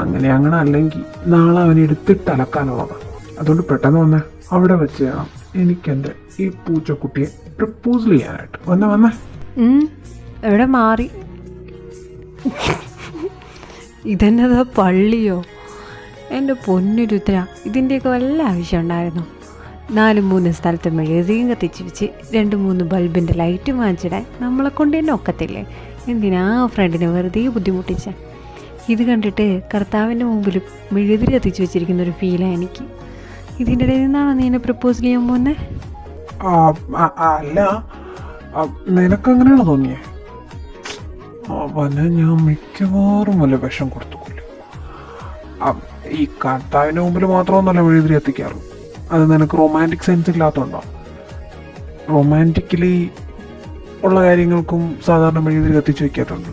അങ്ങനെ അല്ലെങ്കിൽ നാളെ അവനെ എടുത്തിട്ട് അലക്കാനുള്ളതാണ്. അതുകൊണ്ട് പെട്ടെന്ന് വന്നേ, അവിടെ വെച്ച് വേണം എനിക്കെൻ്റെ ഈ പൂച്ചക്കുട്ടിയെ പ്രപ്പോസ് ചെയ്യാനായിട്ട്. വന്നേ. എവിടെ മാറി? ഇതെന്നതാ പള്ളിയോ? എൻ്റെ പൊന്നുരുദ്ര, ഇതിൻ്റെയൊക്കെ വല്ല ആവശ്യം ഉണ്ടായിരുന്നു? 4-3 സ്ഥലത്ത് മെഴുകുതിരിയും കത്തിച്ച് വെച്ച് 2-3 ബൾബിൻ്റെ ലൈറ്റ് വാങ്ങിച്ചിടാൻ നമ്മളെ കൊണ്ട് തന്നെ ഒക്കത്തില്ലേ? എന്തിനാ ഫ്രണ്ടിനെ വെറുതെ ബുദ്ധിമുട്ടിച്ച? ഇത് കണ്ടിട്ട് കർത്താവിൻ്റെ മുമ്പിൽ മെഴുകുതിരി കത്തിച്ച് വെച്ചിരിക്കുന്നൊരു ഫീലാണ് എനിക്ക്. ഇതിൻ്റെ ഇടയിൽ നിന്നാണോ നീ എന്നെ പ്രപ്പോസ് ചെയ്യാൻ പോകുന്നത്? അല്ല, നിനക്കങ്ങനെയാണോ തോന്നിയേ? അവനെ ഞാൻ മിക്കവാറും വല്ല വിഷം കൊടുത്തു കൊല്ലും. ഈ കർത്താവിൻ്റെ മുമ്പിൽ മാത്രമൊന്നുമല്ല മെഴുകുതിരി എത്തിക്കാറ്. അത് നിനക്ക് റൊമാൻറ്റിക് സെൻസ് ഇല്ലാത്തതുണ്ടോ? റൊമാൻറ്റിക്കലി ഉള്ള കാര്യങ്ങൾക്കും സാധാരണ മെഴുകുതിരി കത്തിച്ച് വയ്ക്കാത്തുണ്ട്.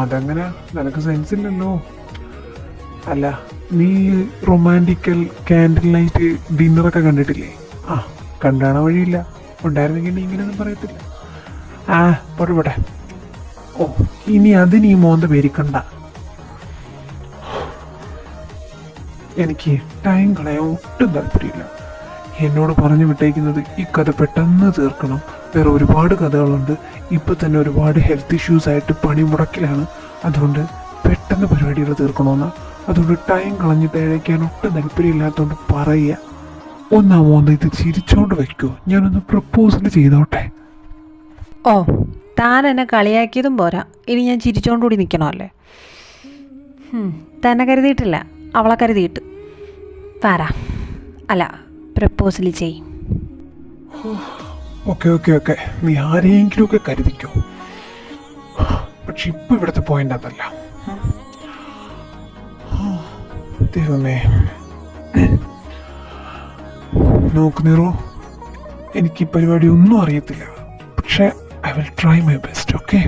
അതങ്ങനെ നിനക്ക് സെൻസ് ഇല്ലല്ലോ. അല്ല, നീ റൊമാൻറ്റിക്കൽ ക്യാൻഡിൽ നൈറ്റ് ഡിന്നറൊക്കെ കണ്ടിട്ടില്ലേ? കണ്ടാണ വഴിയില്ല. ഉണ്ടായിരുന്നെങ്കിൽ നീ ഇങ്ങനെയൊന്നും പറയത്തില്ല. പോട്ടെ. ഇനി അതിന് ഈ മോന്ത പേരിക്കണ്ട. എനിക്ക് ടൈം കളയാൻ ഒട്ടും താല്പര്യമില്ല. എന്നോട് പറഞ്ഞു വിട്ടേക്കുന്നത് ഈ കഥ പെട്ടെന്ന് തീർക്കണം. വേറെ ഒരുപാട് കഥകളുണ്ട്. ഇപ്പം തന്നെ ഒരുപാട് ഹെൽത്ത് ഇഷ്യൂസ് ആയിട്ട് പണി മുടക്കിലാണ്. അതുകൊണ്ട് പെട്ടെന്ന് പരിപാടികൾ തീർക്കണമെന്ന്. അതുകൊണ്ട് ടൈം കളഞ്ഞിട്ട് അയക്കാൻ ഒട്ടും താല്പര്യമില്ലാത്തതുകൊണ്ട് പറയുക. മോന്ത ഇത് ചിരിച്ചോണ്ട് വയ്ക്കുമോ? ഞാനൊന്ന് പ്രപ്പോസൽ ചെയ്തോട്ടെ. താൻ എന്നെ കളിയാക്കിയതും പോരാ, ഇനി ഞാൻ ചിരിച്ചോണ്ടുകൂടി നിൽക്കണമല്ലേ? തന്നെ കരുതിയിട്ടില്ല, അവളെ കരുതിയിട്ട്. പറ, അല്ല പ്രപ്പോസൽ ചെയ്യും. ഓക്കെ, നീ ആരെയെങ്കിലുമൊക്കെ കരുതിക്കോ. പക്ഷെ ഇപ്പം ഇവിടുത്തെ പോയിന്റ് അതല്ല. ദൈവമേ, നോക്ക് നീറു, എനിക്ക് ഈ പരിപാടി ഒന്നും അറിയത്തില്ല. പക്ഷെ I will try my best. Okay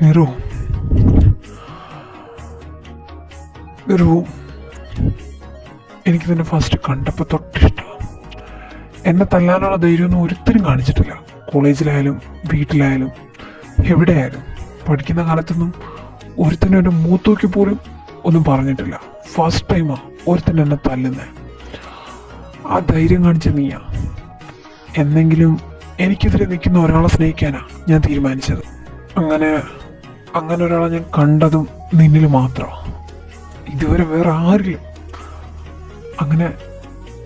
Neeru, എനിക്ക് തന്നെ ഫസ്റ്റ് കണ്ടപ്പോൾ തൊട്ടിഷ്ടമാണ്. എന്നെ തല്ലാനുള്ള ധൈര്യമൊന്നും ഒരുത്തരും കാണിച്ചിട്ടില്ല. കോളേജിലായാലും വീട്ടിലായാലും എവിടെയായാലും. പഠിക്കുന്ന കാലത്തൊന്നും ഒരുത്തനും എൻ്റെ മൂത്തോക്കി പോലും ഒന്നും പറഞ്ഞിട്ടില്ല. ഫസ്റ്റ് ടൈമാണ് ഒരുത്തൻ എന്നെ തല്ലുന്നത്. ആ ധൈര്യം കാണിച്ച നീയാ. എന്നെങ്കിലും എനിക്കെതിരെ നിൽക്കുന്ന ഒരാളെ സ്നേഹിക്കാനാണ് ഞാൻ തീരുമാനിച്ചത്. അങ്ങനെ ഒരാളെ ഞാൻ കണ്ടതും നിന്നിൽ മാത്രമാണ്. ഇതുവരെ വേറെ ആരിലും അങ്ങനെ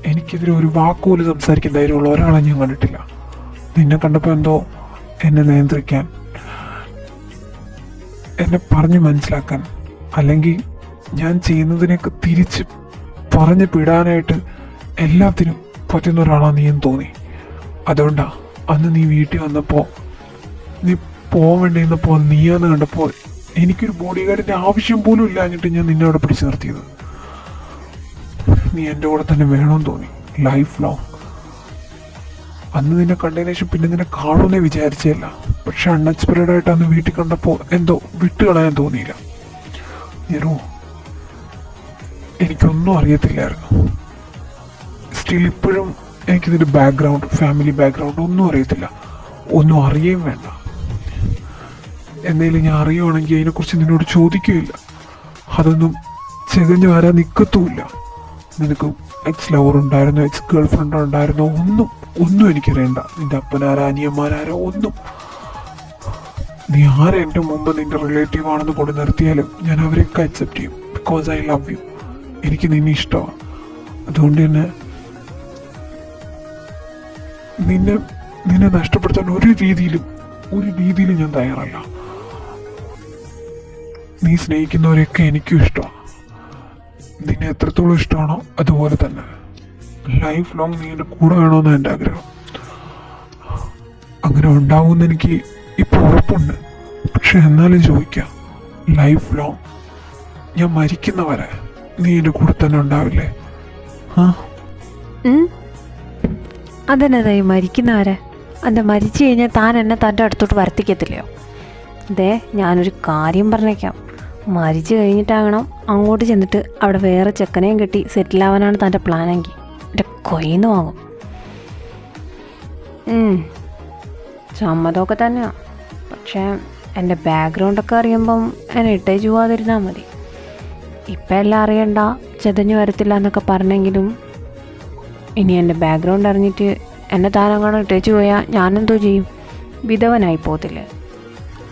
എനിക്കെതിരെ ഒരു വാക്കുപോലും സംസാരിക്കാൻ ധൈര്യമുള്ള ഒരാളെ ഞാൻ കണ്ടിട്ടില്ല. നിന്നെ കണ്ടപ്പോൾ എന്തോ എന്നെ നിയന്ത്രിക്കാൻ, എന്നെ പറഞ്ഞ് മനസ്സിലാക്കാൻ, അല്ലെങ്കിൽ ഞാൻ ചെയ്യുന്നതിനൊക്കെ തിരിച്ച് പറഞ്ഞ് പിടാനായിട്ട് എല്ലാത്തിനും പറ്റുന്ന ഒരാളാണ് നീ എന്ന് തോന്നി. അതുകൊണ്ടാണ് അന്ന് നീ വീട്ടിൽ വന്നപ്പോൾ, നീ പോകാൻ വേണ്ടിയിരുന്നപ്പോൾ നീയാന്ന് കണ്ടപ്പോൾ എനിക്കൊരു ബോഡി ഗാർഡിൻ്റെ ആവശ്യം പോലും ഇല്ലാഞ്ഞിട്ട് ഞാൻ നിന്നെ അവിടെ പിടിച്ചു നിർത്തിയത്. നീ എൻ്റെ കൂടെ തന്നെ വേണമെന്ന് തോന്നി, ലൈഫ് ലോങ്. അന്ന് നിന്നെ കണ്ടതിന് ശേഷം പിന്നെ നിന്നെ കാണുമെന്നേ വിചാരിച്ചല്ല. പക്ഷെ അൺഎക്സ്പെക്റ്റഡ് ആയിട്ട് അന്ന് വീട്ടിൽ കണ്ടപ്പോൾ എന്തോ വിട്ടുകളയാൻ തോന്നിയില്ല. ഞാനോ എനിക്കൊന്നും അറിയത്തില്ലായിരുന്നു. സ്റ്റിൽ ഇപ്പോഴും എനിക്കിതിൻ്റെ ബാക്ക്ഗ്രൗണ്ട്, ഫാമിലി ബാക്ക്ഗ്രൗണ്ട് ഒന്നും അറിയത്തില്ല. ഒന്നും അറിയുകയും വേണ്ട. എന്തെങ്കിലും ഞാൻ അറിയുവാണെങ്കിൽ അതിനെക്കുറിച്ച് നിന്നോട് ചോദിക്കുകയില്ല. അതൊന്നും ചെകഞ്ഞു വരാൻ നിൽക്കത്തുമില്ല. നിനക്ക് എക്സ് ലവർ ഉണ്ടായിരുന്നോ, എക്സ് ഗേൾ ഫ്രണ്ട് ഉണ്ടായിരുന്നോ, ഒന്നും എനിക്കറിയണ്ട. നിന്റെ അപ്പനാരോ അനിയന്മാരാരോ ഒന്നും. നീ ആരെ എൻ്റെ മുമ്പ് നിന്റെ റിലേറ്റീവ് ആണെന്ന് കൊണ്ട് നിർത്തിയാലും ഞാൻ അവരെയൊക്കെ അക്സെപ്റ്റ് ചെയ്യും. Because I love you. എനിക്ക് നിന്നെ ഇഷ്ടമാണ്. അതുകൊണ്ട് തന്നെ നിന്നെ നഷ്ടപ്പെടുത്താൻ ഒരു രീതിയിലും ഞാൻ തയ്യാറല്ല. നീ സ്നേഹിക്കുന്നവരെയൊക്കെ എനിക്കും ഇഷ്ടമാണ്. നിന്നെ എത്രത്തോളം ഇഷ്ടമാണോ അതുപോലെ തന്നെ ലൈഫ് ലോങ് നീ എൻ്റെ കൂടെ വേണമെന്നാണ് എൻ്റെ ആഗ്രഹം. അങ്ങനെ ഉണ്ടാവുമെന്ന് എനിക്ക് ഇപ്പോൾ ഉറപ്പുണ്ട്. പക്ഷെ എന്നാലും ചോദിക്കാം, ലൈഫ് ലോങ് ഞാൻ മരിക്കുന്നവരെ നീ എൻ്റെ കൂടെ തന്നെ ഉണ്ടാവില്ലേ? അതെന്നതായി മരിക്കുന്നവരെ? എന്താ മരിച്ചു കഴിഞ്ഞാൽ താൻ എന്നെ തൻ്റെ അടുത്തോട്ട് വരുത്തിക്കത്തില്ലയോ? അതെ, ഞാനൊരു കാര്യം പറഞ്ഞേക്കാം. മരിച്ചു കഴിഞ്ഞിട്ടാകണം അങ്ങോട്ട് ചെന്നിട്ട് അവിടെ വേറെ ചെക്കനെയും കെട്ടി സെറ്റിലാവാനാണ് തൻ്റെ പ്ലാനെങ്കിൽ എൻ്റെ കൊയിന്ന് വാങ്ങും. സമ്മതമൊക്കെ തന്നെയാണ്. പക്ഷേ എൻ്റെ ബാക്ക്ഗ്രൗണ്ടൊക്കെ അറിയുമ്പം എന്നെ ഇട്ടേച്ച് പോവാതിരുന്നാൽ മതി. ഇപ്പം എല്ലാം അറിയണ്ട, ചെതഞ്ഞു വരത്തില്ല എന്നൊക്കെ പറഞ്ഞെങ്കിലും ഇനി എൻ്റെ ബാക്ക്ഗ്രൗണ്ട് അറിഞ്ഞിട്ട് എന്നെ താനെങ്ങാനും ഇട്ടേച്ച് പോയാൽ ഞാനെന്തോ ചെയ്യും? വിധവനായി പോകത്തില്ലേ?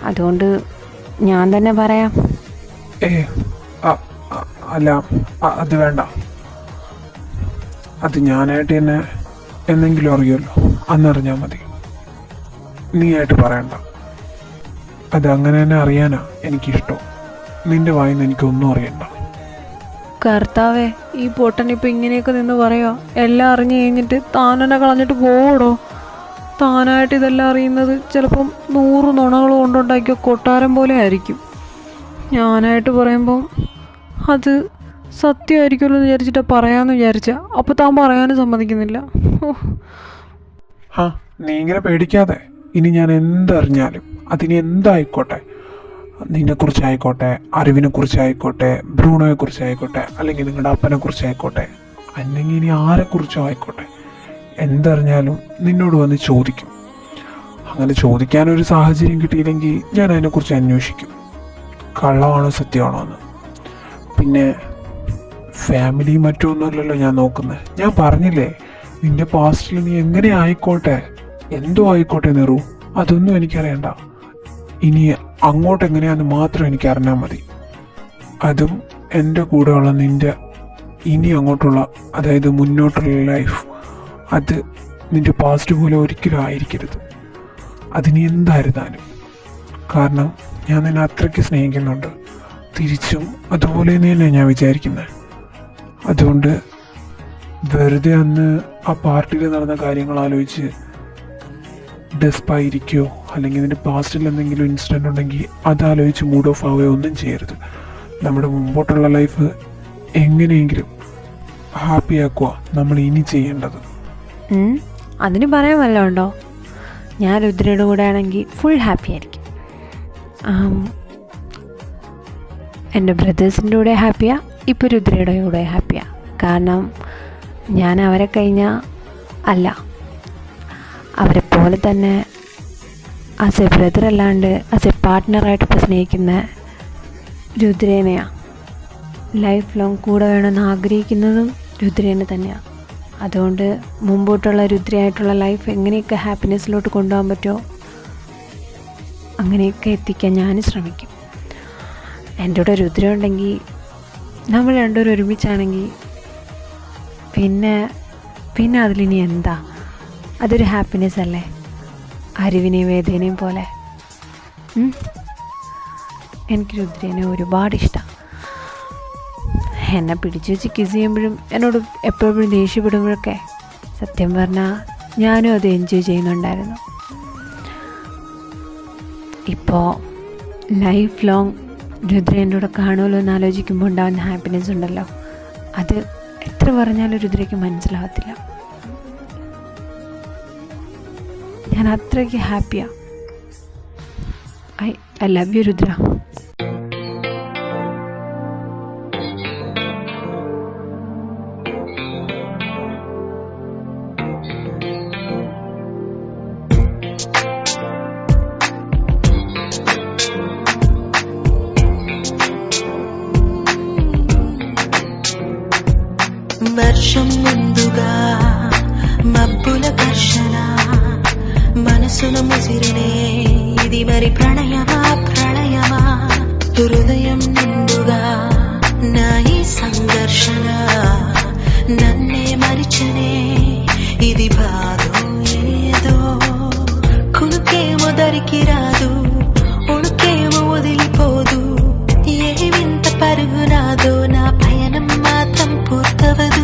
അതുകൊണ്ട് ഞാൻ തന്നെ പറയാം. അല്ല, അത് വേണ്ട. അത് ഞാനായിട്ട് തന്നെ എന്തെങ്കിലും അറിയുമല്ലോ, അന്നറിഞ്ഞാൽ മതി. നീ ആയിട്ട് പറയണ്ട. അത് അങ്ങനെ തന്നെ അറിയാനാ എനിക്കിഷ്ടം. നിന്റെ വായിന്ന് എനിക്കൊന്നും അറിയണ്ട. കർത്താവേ, ഈ പൊട്ടനിപ്പോൾ ഇങ്ങനെയൊക്കെ നിന്ന് പറയോ? എല്ലാം അറിഞ്ഞു കഴിഞ്ഞിട്ട് താനെന്നെ കളഞ്ഞിട്ട് പോവടോ. താനായിട്ട് ഇതെല്ലാം അറിയുന്നത് ചിലപ്പം 100 നുണകൾ കൊണ്ടുണ്ടാക്കിയ കൊട്ടാരം പോലെ ആയിരിക്കും. ഞാനായിട്ട് പറയുമ്പം അത് സത്യമായിരിക്കുമല്ലോ എന്ന് വിചാരിച്ചിട്ട് പറയാമെന്ന് വിചാരിച്ച, അപ്പോൾ താൻ പറയാനും സമ്മതിക്കുന്നില്ല. ആ, നീ ഇങ്ങനെ പേടിക്കാതെ. ഇനി ഞാൻ എന്തറിഞ്ഞാലും അതിന് എന്തായിക്കോട്ടെ, നിന്നെക്കുറിച്ചായിക്കോട്ടെ, അറിവിനെക്കുറിച്ചായിക്കോട്ടെ, ബ്രൂണോയെക്കുറിച്ചായിക്കോട്ടെ, അല്ലെങ്കിൽ നിങ്ങളുടെ അപ്പനെക്കുറിച്ചായിക്കോട്ടെ, അല്ലെങ്കിൽ ഇനി ആരെക്കുറിച്ചോ ആയിക്കോട്ടെ, എന്തറിഞ്ഞാലും നിന്നോട് വന്ന് ചോദിക്കും. അങ്ങനെ ചോദിക്കാനൊരു സാഹചര്യം കിട്ടിയില്ലെങ്കിൽ ഞാൻ അതിനെക്കുറിച്ച് അന്വേഷിക്കും, കള്ളമാണോ സത്യമാണോ എന്ന്. പിന്നെ ഫാമിലി മറ്റൊന്നുമല്ലല്ലോ ഞാൻ നോക്കുന്നത്. ഞാൻ പറഞ്ഞില്ലേ, നിന്റെ പാസ്റ്റിൽ നീ എങ്ങനെ ആയിക്കോട്ടെ, എന്തോ ആയിക്കോട്ടെ നെറു, അതൊന്നും എനിക്കറിയണ്ട. ഇനി അങ്ങോട്ട് എങ്ങനെയാന്ന് മാത്രം എനിക്ക് അറിഞ്ഞാൽ മതി. അതും എൻ്റെ കൂടെയുള്ള നിൻ്റെ ഇനി അങ്ങോട്ടുള്ള, അതായത് മുന്നോട്ടുള്ള ലൈഫ്, അത് നിൻ്റെ പാസ്റ്റ് പോലെ ഒരിക്കലും ആയിരിക്കരുത്. അതിനി എന്തായിരുന്നാലും. കാരണം ഞാൻ നിന്നെ അത്രയ്ക്ക് സ്നേഹിക്കുന്നുണ്ട്. തിരിച്ചും അതുപോലെ തന്നെയാണ് ഞാൻ വിചാരിക്കുന്നത്. അതുകൊണ്ട് വെറുതെ അന്ന് ആ പാർട്ടിയിൽ നടന്ന കാര്യങ്ങൾ ആലോചിച്ച് ഡെസ്പായിരിക്കുകയോ അല്ലെങ്കിൽ നിൻ്റെ പാസ്റ്റിൽ എന്തെങ്കിലും ഇൻസിഡൻ്റ് ഉണ്ടെങ്കിൽ അതാലോചിച്ച് മൂഡ് ഓഫ് ആവുകയോ ഒന്നും ചെയ്യരുത്. നമ്മുടെ മുമ്പോട്ടുള്ള ലൈഫ് എങ്ങനെയെങ്കിലും ഹാപ്പിയാക്കുക നമ്മൾ ഇനി ചെയ്യേണ്ടത്. അതിന് പറയാൻ വല്ലതും ഉണ്ടോ? ഞാൻ രുദ്രയുടെ കൂടെ ആണെങ്കിൽ ഫുൾ ഹാപ്പി ആയിരിക്കും. എൻ്റെ ബ്രദേഴ്സിൻ്റെ കൂടെ ഹാപ്പിയാണ്, ഇപ്പോൾ രുദ്രയുടെ കൂടെ ഹാപ്പിയാണ്. കാരണം ഞാൻ അവരെ കഴിഞ്ഞാൽ അല്ല, അവരെ പോലെ തന്നെ ആസ് എ ബ്രദർ അല്ലാണ്ട് ആസ് എ പാർട്ട്ണറായിട്ട് ഇപ്പോൾ സ്നേഹിക്കുന്ന രുദ്രേനെയാണ്. ലൈഫ് ലോങ് കൂടെ വേണമെന്ന് ആഗ്രഹിക്കുന്നതും രുദ്രേനെ തന്നെയാണ്. അതുകൊണ്ട് മുമ്പോട്ടുള്ള രുദ്രയായിട്ടുള്ള ലൈഫ് എങ്ങനെയൊക്കെ ഹാപ്പിനെസ്സിലോട്ട് കൊണ്ടുപോകാൻ പറ്റുമോ അങ്ങനെയൊക്കെ എത്തിക്കാൻ ഞാൻ ശ്രമിക്കും. എൻ്റെ കൂടെ രുദ്ര ഉണ്ടെങ്കിൽ, നമ്മൾ രണ്ടുപേരും ഒരുമിച്ചാണെങ്കിൽ പിന്നെ അതിലിനി എന്താ? അതൊരു ഹാപ്പിനെസ് അല്ലേ, അറിവിനെയും വേദനയും പോലെ. എനിക്ക് രുദ്രേനെ ഒരുപാട് ഇഷ്ടമാണ്. എന്നെ പിടിച്ച് വെച്ച് കിസ് ചെയ്യുമ്പോഴും എന്നോട് എപ്പോഴും ദേഷ്യപ്പെടുമ്പോഴൊക്കെ സത്യം പറഞ്ഞാൽ ഞാനും അത് എൻജോയ് ചെയ്യുന്നുണ്ടായിരുന്നു. ഇപ്പോൾ ലൈഫ് ലോങ് രുദ്ര എൻ്റെ കൂടെ കാണുമല്ലോ എന്ന് ആലോചിക്കുമ്പോൾ ഉണ്ടാകുന്ന ഹാപ്പിനെസ് ഉണ്ടല്ലോ, അത് എത്ര പറഞ്ഞാലും രുദ്രയ്ക്ക് മനസ്സിലാകത്തില്ല. ഞാൻ അത്രയ്ക്ക് ഹാപ്പിയാണ്. I love you Rudra. వర్షం ముందుగా మబ్బుల ఘర్షణ మనసును ముసిరినే ఇది మరి ప్రణయమా ప్రళయమా హృదయం నిండుగా నా ఈ సంఘర్షణ నన్నే మరిచనే ఇది బాధో ఏదో కునుకేమో దరికి రాదు ఉణుకేమో వదిలిపోదు ఏమింత పరుగునాదో నా పయనం మాత్రం పూర్తవదు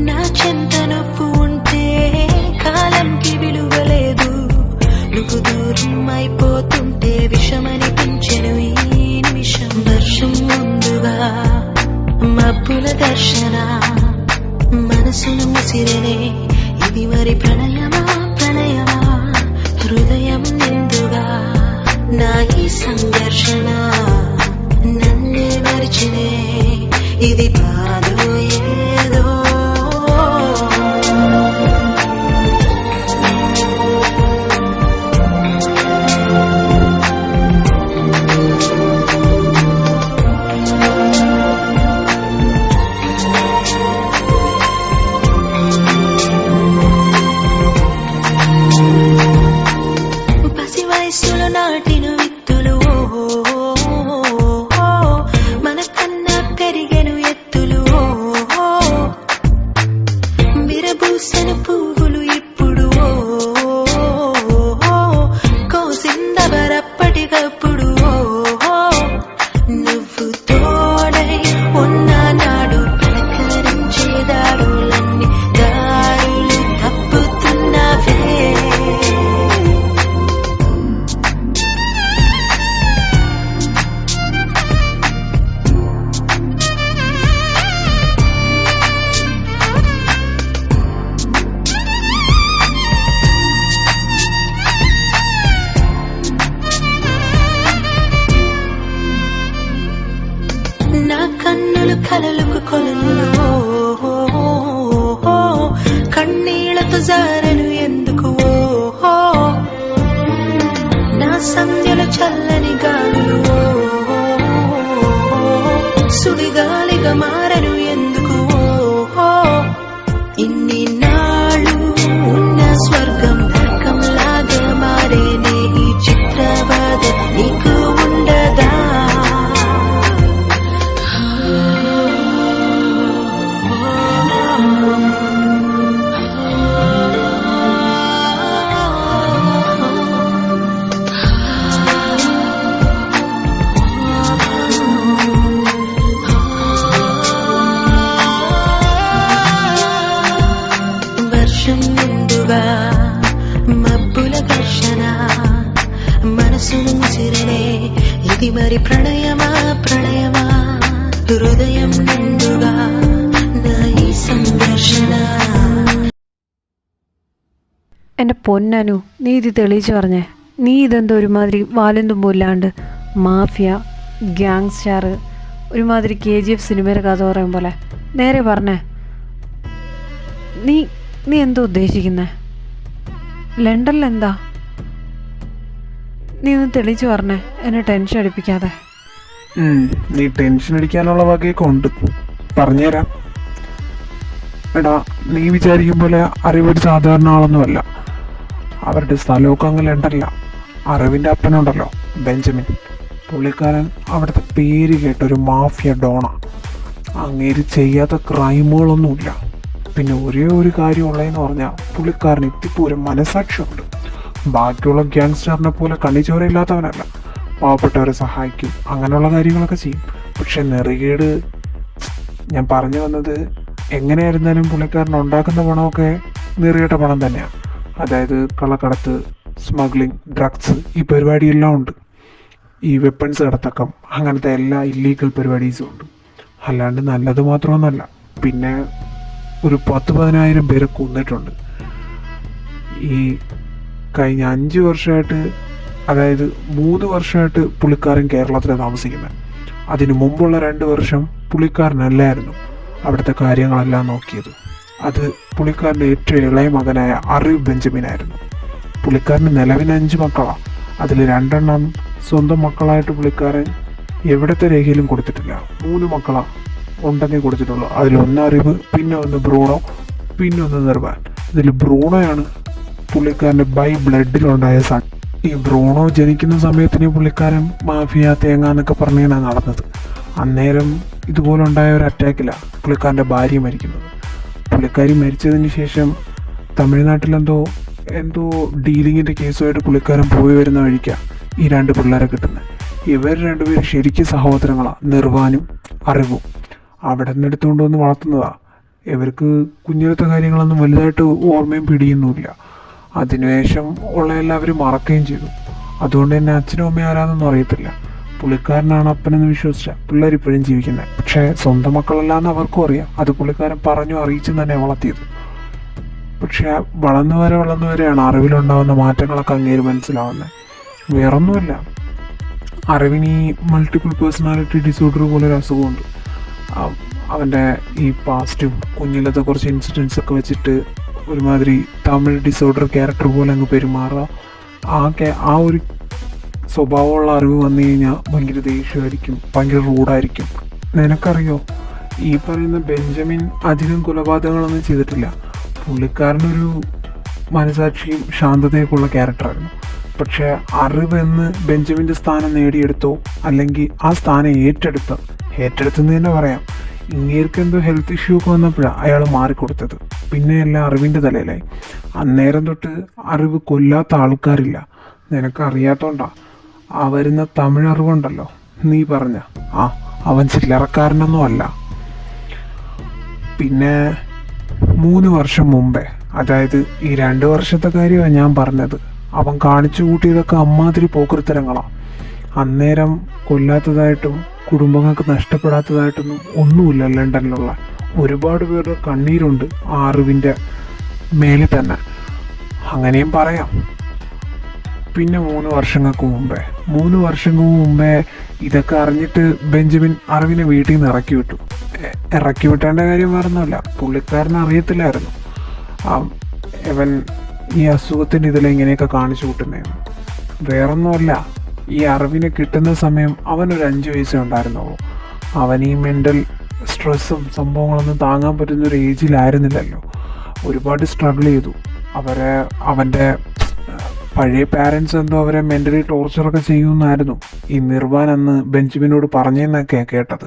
నా చెంత నొప్పు ఉంటే కాలంకి విలువలేదు నువ్వు దూరం అయిపోతుంటే విషమనిపించెను ఈ నిమిషం వర్షం ముందుగా మబ్బుల దర్శన మనసును ముసిరనే ఇది మరి ప్రణయమా ప్రణయమా హృదయం నిండుగా నా ఈ సంఘర్షణ నన్నే మరిచినే ఇది బాధో ఏదో పసి వయసులో నాటిన విత్తులు మన కన్నా పెరిగెను ఎత్తులు జారను ఎందుకు ఓహో నా సంధ్యల చల్లని గాలులు సుడిగాలిగా మారను ఎందుకు ఓహో ఇన్ని నాళ్ళు ఉన్న స్వర్గం నరకంలాగా మారేనే ఈ చిత్రబాధ నీకు ఉండదా వర్షం ముందుగా మబ్బుల ఘర్షణ మనసును ముసిరనే ఇది మరి ప్రణయమా ప్రణయమా హృదయం నిండుగా నా ఈ സംഘർഷണ എൻ്റെ പൊന്നനു, നീ ഇത് തെളിയിച്ച് പറഞ്ഞേ. നീ ഇതെന്തോ ഒരുമാതിരി വാലും തുമ്പില്ലാണ്ട് മാഫിയ ഗ്യാങ്സ്റ്റാർ ഒരുമാതിരി KGF സിനിമയുടെ കഥ പറയും പോലെ നേരെ പറഞ്ഞേ. നീ നീ എന്തോ ഉദ്ദേശിക്കുന്നേ? ലണ്ടനിൽ എന്താ? നീ ഒന്ന് തെളിയിച്ച് പറഞ്ഞേ, എന്നെ ടെൻഷൻ അടിപ്പിക്കാതെ. നീ ടെൻഷൻ അടിക്കാനുള്ള വകയൊക്കെ ഉണ്ട്, പറഞ്ഞുതരാം. എടാ, നീ വിചാരിക്കും പോലെ അറിവൊരു സാധാരണ ആളൊന്നുമല്ല. അവരുടെ സ്ഥലമൊക്കെ അങ്ങ് ലണ്ടനില്ല. അറിവിൻ്റെ അപ്പനുണ്ടല്ലോ ബെഞ്ചമിൻ, പുള്ളിക്കാരൻ അവിടുത്തെ പേര് കേട്ടൊരു മാഫിയ ഡോണ. അങ്ങേര് ചെയ്യാത്ത ക്രൈമുകളൊന്നുമില്ല. പിന്നെ ഒരേ ഒരു കാര്യം ഉള്ളതെന്ന് പറഞ്ഞാൽ പുള്ളിക്കാരന് ഇത്തിപ്പൂരം മനസാക്ഷിയുണ്ട്. ബാക്കിയുള്ള ഗ്യാങ്സ്റ്ററിനെ പോലെ കണ്ണിച്ചോരയില്ലാത്തവനല്ല. പാവപ്പെട്ടവരെ സഹായിക്കും, അങ്ങനെയുള്ള കാര്യങ്ങളൊക്കെ ചെയ്യും. പക്ഷെ നെറികേട്, ഞാൻ പറഞ്ഞു വന്നത്, എങ്ങനെയായിരുന്നാലും പുള്ളിക്കാരൻ ഉണ്ടാക്കുന്ന പണമൊക്കെ നെറികേട്ട പണം തന്നെയാണ്. അതായത് കള്ളക്കടത്ത്, സ്മഗ്ലിംഗ്, ഡ്രഗ്സ്, ഈ പരിപാടിയെല്ലാം ഉണ്ട്. ഈ വെപ്പൺസ് കടത്തക്കം, അങ്ങനത്തെ എല്ലാ ഇല്ലീഗൽ പരിപാടീസും ഉണ്ട്. അല്ലാണ്ട് നല്ലത് മാത്രമൊന്നുമല്ല. പിന്നെ ഒരു 10,000-10,000 പേരെ കൊന്നിട്ടുണ്ട് ഈ കഴിഞ്ഞ 5 വർഷമായിട്ട്. അതായത് 3 വർഷമായിട്ട് പുള്ളിക്കാരൻ കേരളത്തിലാണ് താമസിക്കുന്നത്. അതിനു മുമ്പുള്ള 2 വർഷം പുള്ളിക്കാരനല്ലായിരുന്നു അവിടുത്തെ കാര്യങ്ങളെല്ലാം നോക്കിയത്. അത് പുള്ളിക്കാരൻ്റെ ഏറ്റവും ഇളയ മകനായ അറിവ് ബെഞ്ചമിനായിരുന്നു. പുള്ളിക്കാരന് നിലവിൽ 5 മക്കളാണ്. അതിൽ 2 എണ്ണം സ്വന്തം മക്കളായിട്ട് പുള്ളിക്കാരൻ എവിടത്തെ രേഖയിലും കൊടുത്തിട്ടില്ല. 3 മക്കളാണ് ഉണ്ടെന്നേ കൊടുത്തിട്ടുള്ളൂ. അതിലൊന്ന് അറിവ്, പിന്നെ ഒന്ന് ബ്രൂണോ, പിന്നെ ഒന്ന് നിർവാൻ. ഇതിൽ ബ്രൂണോയാണ് പുള്ളിക്കാരൻ്റെ ബൈ ബ്ലഡിലുണ്ടായ സൺ. ഈ ബ്രൂണോ ജനിക്കുന്ന സമയത്തിന് പുള്ളിക്കാരൻ മാഫിയ തേങ്ങ എന്നൊക്കെ പറഞ്ഞാണ് നടന്നത്. അന്നേരം ഇതുപോലെ ഉണ്ടായ ഒരു അറ്റാക്കിലാണ് പുള്ളിക്കാരൻ്റെ ഭാര്യ മരിക്കുന്നത്. പുള്ളിക്കാരി മരിച്ചതിന് ശേഷം തമിഴ്നാട്ടിലെന്തോ ഡീലിങ്ങിൻ്റെ കേസുമായിട്ട് പുള്ളിക്കാരൻ പോയി വരുന്ന വഴിക്കാണ് ഈ 2 പിള്ളേരെ കിട്ടുന്നത്. ഇവർ 2 പേരും ശരിക്കും സഹോദരങ്ങളാണ്, നിർവാനും അറിവും. അവിടെ നിന്ന് എടുത്തുകൊണ്ട് വന്ന് വളർത്തുന്നതാണ്. ഇവർക്ക് കുഞ്ഞിലത്തെ കാര്യങ്ങളൊന്നും വലുതായിട്ട് ഓർമ്മയും പിടിയൊന്നുമില്ല. അതിനുശേഷം ഉള്ള എല്ലാവരും മറക്കുകയും ചെയ്തു. അതുകൊണ്ട് തന്നെ അച്ഛനും അമ്മയും ആരാന്നൊന്നും അറിയത്തില്ല. പുള്ളിക്കാരനാണ് അപ്പനെന്ന് വിശ്വസിച്ച പിള്ളേർ ഇപ്പോഴും ജീവിക്കുന്നത്. പക്ഷേ സ്വന്തം മക്കളല്ലാന്ന് അവർക്കും അറിയാം. അത് പുള്ളിക്കാരൻ പറഞ്ഞു അറിയിച്ചും തന്നെ വളർത്തിയത്. പക്ഷേ വളർന്നു വരെയാണ് അറിവിലുണ്ടാകുന്ന മാറ്റങ്ങളൊക്കെ അങ്ങേര് മനസ്സിലാവുന്നത്. വേറൊന്നുമില്ല, അറിവിന് ഈ മൾട്ടിപ്പിൾ പേഴ്സണാലിറ്റി ഡിസോർഡർ പോലൊരു അസുഖമുണ്ട്. അവൻ്റെ ഈ പാസ്റ്റും കുഞ്ഞിലത്തെ കുറച്ച് ഇൻസിഡൻസ് ഒക്കെ വെച്ചിട്ട് ഒരുമാതിരി തമിഴ് ഡിസോർഡർ ക്യാരക്ടർ പോലെ അങ്ങ് പെരുമാറുക. ആ ഒരു സ്വഭാവമുള്ള അറിവ് വന്നു കഴിഞ്ഞാൽ ഭയങ്കര ദേഷ്യമായിരിക്കും, ഭയങ്കര റൂഡായിരിക്കും. നിനക്കറിയോ, ഈ പറയുന്ന ബെഞ്ചമിൻ അധികം കൊലപാതകങ്ങളൊന്നും ചെയ്തിട്ടില്ല. പുള്ളിക്കാരനൊരു മനസാക്ഷിയും ശാന്തതയൊക്കെ ഉള്ള ക്യാരക്ടറായിരുന്നു. പക്ഷേ അറിവെന്ന് ബെഞ്ചമിൻ്റെ സ്ഥാനം നേടിയെടുത്തോ, അല്ലെങ്കിൽ ആ സ്ഥാനം ഏറ്റെടുത്തെന്ന് തന്നെ പറയാം. ഇങ്ങേർക്ക് എന്തോ ഹെൽത്ത് ഇഷ്യൂ ഒക്കെ വന്നപ്പോഴാണ് അയാൾ മാറിക്കൊടുത്തത്. പിന്നെ എല്ലാം അറിവിൻ്റെ തലയിലായി. അന്നേരം തൊട്ട് അറിവ് കൊല്ലാത്ത ആൾക്കാരില്ല. നിനക്കറിയാത്തോണ്ടാ. ആ വരുന്ന തമിഴ് അറിവുണ്ടല്ലോ, നീ പറഞ്ഞ അവൻ ചില്ലറക്കാരനൊന്നും അല്ല. പിന്നെ 3 വർഷം മുമ്പേ, അതായത് ഈ 2 വർഷത്തെ കാര്യമാണ് ഞാൻ പറഞ്ഞത്, അവൻ കാണിച്ചു കൂട്ടിയതൊക്കെ അമ്മാതിരി പോക്കൃത്തരങ്ങളാണ്. അന്നേരം കൊല്ലാത്തതായിട്ടും കുടുംബങ്ങൾക്ക് നഷ്ടപ്പെടാത്തതായിട്ടൊന്നും ഒന്നുമില്ല. ലണ്ടനിലുള്ള ഒരുപാട് പേരുടെ കണ്ണീരുണ്ട് ആ അറിവിൻ്റെ മേലെ തന്നെ, അങ്ങനെയും പറയാം. പിന്നെ 3 വർഷങ്ങൾക്ക് മുമ്പേ ഇതൊക്കെ അറിഞ്ഞിട്ട് ബെഞ്ചമിൻ അറിവിനെ വീട്ടിൽ നിന്ന് ഇറക്കി വിട്ടേണ്ട കാര്യം വേറൊന്നുമില്ല. പുള്ളിക്കാരനെ അറിയത്തില്ലായിരുന്നു. ഇവൻ ഈ അസുഖത്തിൻ്റെ ഇതിലെങ്ങനെയൊക്കെ കാണിച്ചു കൂട്ടുന്നതെന്ന്. വേറൊന്നുമല്ല, ഈ അറിവിനെ കിട്ടുന്ന സമയം അവനൊരു 5 വയസ്സേ ഉണ്ടായിരുന്നുള്ളൂ. അവൻ ഈ മെൻ്റൽ സ്ട്രെസ്സും സംഭവങ്ങളൊന്നും താങ്ങാൻ പറ്റുന്നൊരു ഏജിലായിരുന്നില്ലല്ലോ. ഒരുപാട് സ്ട്രഗിൾ ചെയ്തു. അവൻ്റെ പഴയ പാരൻസ് എന്തോ അവരെ മെൻ്റലി ടോർച്ചറൊക്കെ ചെയ്യുമെന്നായിരുന്നു ഈ നിർവാൻ അന്ന് ബെഞ്ചമിനോട് പറഞ്ഞെന്നൊക്കെയാണ് കേട്ടത്.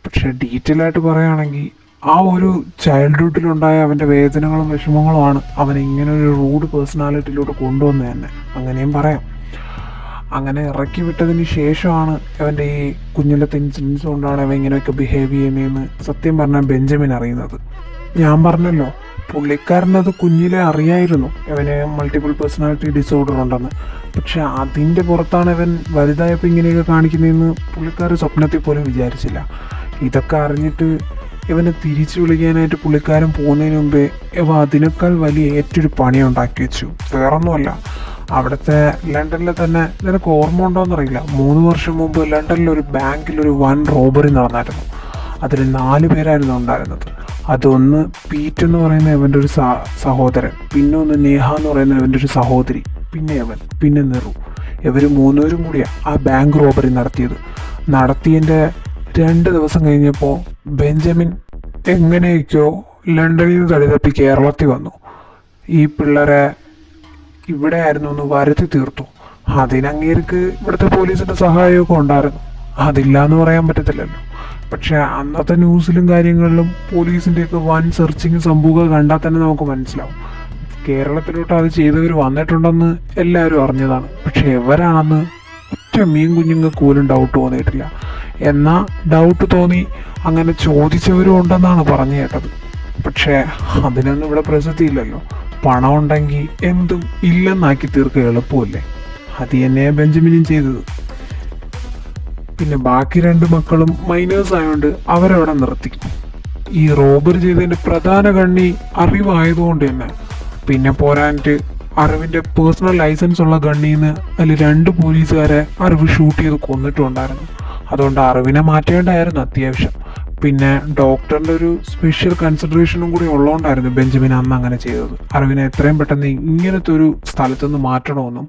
പക്ഷേ ഡീറ്റെയിൽ ആയിട്ട് പറയുകയാണെങ്കിൽ ആ ഒരു ചൈൽഡ്ഹുഡിലുണ്ടായ അവൻ്റെ വേദനകളും വിഷമങ്ങളുമാണ് അവൻ ഇങ്ങനെ ഒരു റൂഡ് പേഴ്സണാലിറ്റിയിലോട്ട് കൊണ്ടുവന്നത് തന്നെ, അങ്ങനെയും പറയാം. അങ്ങനെ ഇറക്കി വിട്ടതിന് ശേഷമാണ് അവൻ്റെ ഈ കുഞ്ഞിലത്തെ ഇൻസിഡൻസ് കൊണ്ടാണ് അവൻ ഇങ്ങനെയൊക്കെ ബിഹേവ് ചെയ്യുന്നതെന്ന് സത്യം പറഞ്ഞാൽ ബെഞ്ചമിൻ അറിയുന്നത്. ഞാൻ പറഞ്ഞല്ലോ, പുള്ളിക്കാരനത് കുഞ്ഞിലെ അറിയായിരുന്നു അവന് മൾട്ടിപ്പിൾ പേഴ്സണാലിറ്റി ഡിസോർഡർ ഉണ്ടെന്ന്. പക്ഷെ അതിൻ്റെ പുറത്താണ് അവൻ വലുതായപ്പോൾ ഇങ്ങനെയൊക്കെ കാണിക്കുന്നതെന്ന് പുള്ളിക്കാർ സ്വപ്നത്തിൽ പോലും വിചാരിച്ചില്ല. ഇതൊക്കെ അറിഞ്ഞിട്ട് ഇവനെ തിരിച്ചു വിളിക്കാനായിട്ട് പുള്ളിക്കാരൻ പോകുന്നതിന് മുമ്പേ ഇവ അതിനേക്കാൾ വലിയ ഏറ്റൊരു പണി ഉണ്ടാക്കി വെച്ചു. വേറൊന്നുമല്ല, അവിടുത്തെ ലണ്ടനിൽ തന്നെ, നിനക്ക് ഓർമ്മ ഉണ്ടോയെന്നറിയില്ല, 3 വർഷം മുമ്പ് ലണ്ടനിലൊരു ബാങ്കിലൊരു വൻ റോബറി നടന്നായിരുന്നു. അതിൽ 4 പേരായിരുന്നു ഉണ്ടായിരുന്നത്. അതൊന്ന് പീറ്റ് എന്ന് പറയുന്ന ഇവൻ്റെ ഒരു സഹോദരൻ, പിന്നെ ഒന്ന് നേഹ എന്ന് പറയുന്ന ഇവൻ്റെ ഒരു സഹോദരി, പിന്നെ അവൻ, പിന്നെ നെറു. ഇവർ 3 പേരും കൂടിയാണ് ആ ബാങ്ക് റോബറി നടത്തിയതിൻ്റെ 2 ദിവസം കഴിഞ്ഞപ്പോൾ ബെഞ്ചമിൻ എങ്ങനെയൊക്കെയോ ലണ്ടനിൽ നിന്ന് തടിതപ്പി കേരളത്തിൽ വന്നു. ഈ പിള്ളേരെ ഇവിടെ ആയിരുന്നു ഒന്ന് വരുത്തി തീർത്തു. അതിനങ്ങേർക്ക് ഇവിടുത്തെ പോലീസിൻ്റെ സഹായമൊക്കെ ഉണ്ടായിരുന്നു, അതില്ല എന്ന് പറയാൻ പറ്റത്തില്ലല്ലോ. പക്ഷെ അന്നത്തെ ന്യൂസിലും കാര്യങ്ങളിലും പോലീസിൻ്റെയൊക്കെ വൻ സെർച്ചിങ് സംഭവം കണ്ടാൽ തന്നെ നമുക്ക് മനസ്സിലാവും. കേരളത്തിലോട്ട് അത് ചെയ്തവർ വന്നിട്ടുണ്ടെന്ന് എല്ലാവരും അറിഞ്ഞതാണ്. പക്ഷെ എവരാണെന്ന് ഒറ്റ മീൻ കുഞ്ഞുങ്ങൾക്ക് പോലും ഡൗട്ട് തോന്നിയിട്ടില്ല. എന്നാൽ ഡൗട്ട് തോന്നി അങ്ങനെ ചോദിച്ചവരും ഉണ്ടെന്നാണ് പറഞ്ഞു കേട്ടത്. പക്ഷേ അതിനൊന്നും ഇവിടെ പ്രസക്തിയില്ലല്ലോ. പണം ഉണ്ടെങ്കിൽ എന്തും ഇല്ലെന്നാക്കി തീർക്കുക എളുപ്പമല്ലേ. അത് തന്നെയാണ് ബെഞ്ചമിനും ചെയ്തത്. പിന്നെ ബാക്കി 2 മക്കളും മൈനേഴ്സ് ആയതുകൊണ്ട് അവരവിടെ നിർത്തി. ഈ റോബറി ചെയ്തതിൻ്റെ പ്രധാന കണ്ണി അറിവായതുകൊണ്ട് തന്നെ. പിന്നെ പോരാഞ്ഞിട്ട് അറിവിൻ്റെ പേഴ്സണൽ ലൈസൻസ് ഉള്ള ഗണ്ണിൽ നിന്ന് അതിൽ 2 പോലീസുകാരെ അറിവ് ഷൂട്ട് ചെയ്ത് കൊന്നിട്ടുണ്ടായിരുന്നു. അതുകൊണ്ട് അറിവിനെ മാറ്റേണ്ടായിരുന്നു അത്യാവശ്യം. പിന്നെ ഡോക്ടറിൻ്റെ ഒരു സ്പെഷ്യൽ കൺസിഡറേഷനും കൂടി ഉള്ളതുകൊണ്ടായിരുന്നു ബെഞ്ചമിൻ അന്ന് അങ്ങനെ ചെയ്തത്. അറിവിനെ എത്രയും പെട്ടെന്ന് ഇങ്ങനത്തെ ഒരു സ്ഥലത്തുനിന്ന് മാറ്റണമെന്നും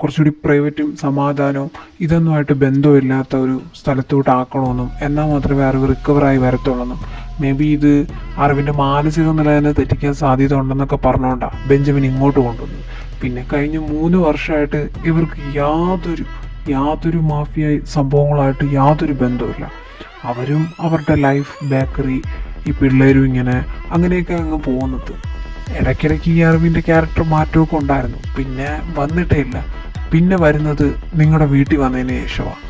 കുറച്ചുകൂടി പ്രൈവറ്റും സമാധാനവും ഇതൊന്നുമായിട്ട് ബന്ധമില്ലാത്ത ഒരു സ്ഥലത്തോട്ട് ആക്കണമെന്നും, എന്നാൽ മാത്രമേ അറിവ് റിക്കവറായി വരത്തുള്ളെന്നും, മേ ബി ഇത് അറിവിൻ്റെ മാനസിക നില തന്നെ തെറ്റിക്കാൻ സാധ്യത ഉണ്ടെന്നൊക്കെ പറഞ്ഞുകൊണ്ടാണ് ബെഞ്ചമിൻ ഇങ്ങോട്ട് കൊണ്ടുവന്നത്. പിന്നെ കഴിഞ്ഞ 3 വർഷമായിട്ട് ഇവർക്ക് യാതൊരു മാഫിയ സംഭവങ്ങളായിട്ട് യാതൊരു ബന്ധവുമില്ല. അവരും അവരുടെ ലൈഫ്, ബേക്കറി, ഈ പിള്ളേരും അങ്ങനെയൊക്കെ അങ്ങ് പോകുന്നത്. ഇടയ്ക്കിടയ്ക്ക് ഈ അറിവിൻ്റെ ക്യാരക്ടർ മാറ്റമൊക്കെ ഉണ്ടായിരുന്നു, പിന്നെ വന്നിട്ടേ ഇല്ല. പിന്നെ വരുന്നത് നിങ്ങളുടെ വീട്ടിൽ വന്നതിന് ശേഷമാണ്.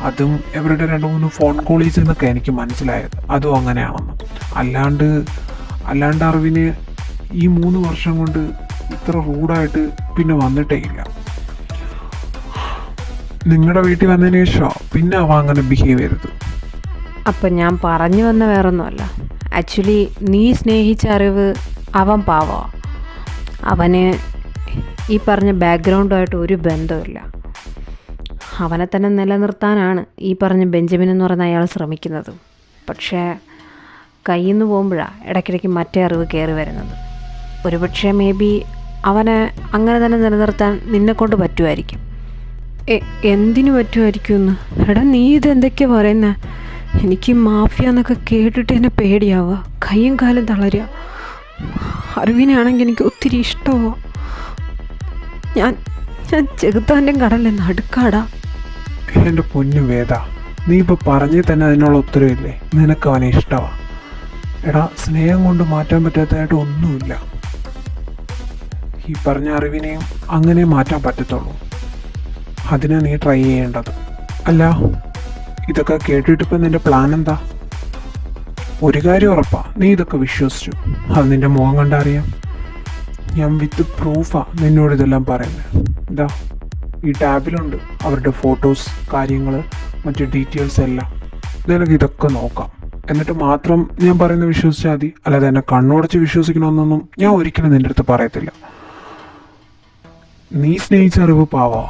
അതും ഇവരുടെ 2-3 ഫോൺ കോളീസിൽ നിന്നൊക്കെ എനിക്ക് മനസ്സിലായത് അതും അങ്ങനെയാണെന്ന്. അല്ലാണ്ട് അറിവിന് ഈ 3 വർഷം കൊണ്ട് ഇത്ര റൂഡായിട്ട് പിന്നെ വന്നിട്ടേ ഇല്ല. നിങ്ങളുടെ വീട്ടിൽ വന്നതിന് ശേഷം പിന്നെ അവ അങ്ങനെ ബിഹേവ് ചെയ്തത്. അപ്പം ഞാൻ പറഞ്ഞു വന്ന വേറൊന്നുമല്ല. ആക്ച്വലി നീ സ്നേഹിച്ച അറിവ് അവൻ പാവമാണ്. അവന് ഈ പറഞ്ഞ ബാക്ക്ഗ്രൗണ്ടുമായിട്ട് ഒരു ബന്ധമില്ല. അവനെ തന്നെ നിലനിർത്താനാണ് ഈ പറഞ്ഞ ബെഞ്ചമിൻ എന്ന് പറയുന്ന അയാൾ ശ്രമിക്കുന്നത്. പക്ഷേ കയ്യിൽ നിന്ന് പോകുമ്പോഴാണ് ഇടയ്ക്കിടയ്ക്ക് മറ്റേ അറിവ് കയറി വരുന്നത്. ഒരുപക്ഷെ മേ ബി അവനെ അങ്ങനെ തന്നെ നിലനിർത്താൻ നിന്നെക്കൊണ്ട് പറ്റുമായിരിക്കും. എന്തിനു പറ്റുമായിരിക്കുമെന്ന്? എടാ നീ ഇതെന്തൊക്കെയാണ് പറയുന്നത്? എനിക്ക് മാഫിയ എന്നൊക്കെ കേട്ടിട്ട് എന്നെ പേടിയാവുക, കയ്യും കാലും തളരുക. അറിവിനാണെങ്കിൽ എനിക്ക് ഒത്തിരി ഇഷ്ടമാവുക. ഞാൻ ചെകുത്താൻ്റെ കടലിൽ നടുക്കാടാ. എൻ്റെ പൊന്നു വേദ, നീ ഇപ്പോൾ പറഞ്ഞേ തന്നെ അതിനുള്ള ഉത്തരവില്ലേ? നിനക്ക് അവനെ ഇഷ്ടമാണ്. എടാ, സ്നേഹം കൊണ്ട് മാറ്റാൻ പറ്റാത്തതായിട്ട് ഒന്നുമില്ല. ഈ പറഞ്ഞ അറിവിനെയും അങ്ങനെ മാറ്റാൻ പറ്റത്തുള്ളൂ. അതിനാ നീ ട്രൈ ചെയ്യേണ്ടത്. അല്ല, ഇതൊക്കെ കേട്ടിട്ടിപ്പോൾ നിൻ്റെ പ്ലാൻ എന്താ? ഒരു കാര്യം ഉറപ്പാ, നീ ഇതൊക്കെ വിശ്വസിച്ചു. അത് നിൻ്റെ മുഖം കണ്ടറിയാം. ഞാൻ വിത്ത് പ്രൂഫാണ് നിന്നോട് ഇതെല്ലാം പറയുന്നത്. ഇതാ ഈ ടാബിലുണ്ട് അവരുടെ ഫോട്ടോസ്, കാര്യങ്ങൾ, മറ്റ് ഡീറ്റെയിൽസ് എല്ലാം. നിനക്ക് ഇതൊക്കെ നോക്കാം. എന്നിട്ട് മാത്രം ഞാൻ പറയുന്നത് വിശ്വസിച്ചാൽ മതി. അല്ലാതെ എന്നെ കണ്ണുടച്ച് വിശ്വസിക്കണമെന്നൊന്നും ഞാൻ ഒരിക്കലും നിൻ്റെ അടുത്ത് പറയത്തില്ല. നീ സ്നേഹിച്ച അറിവ് പാവാ,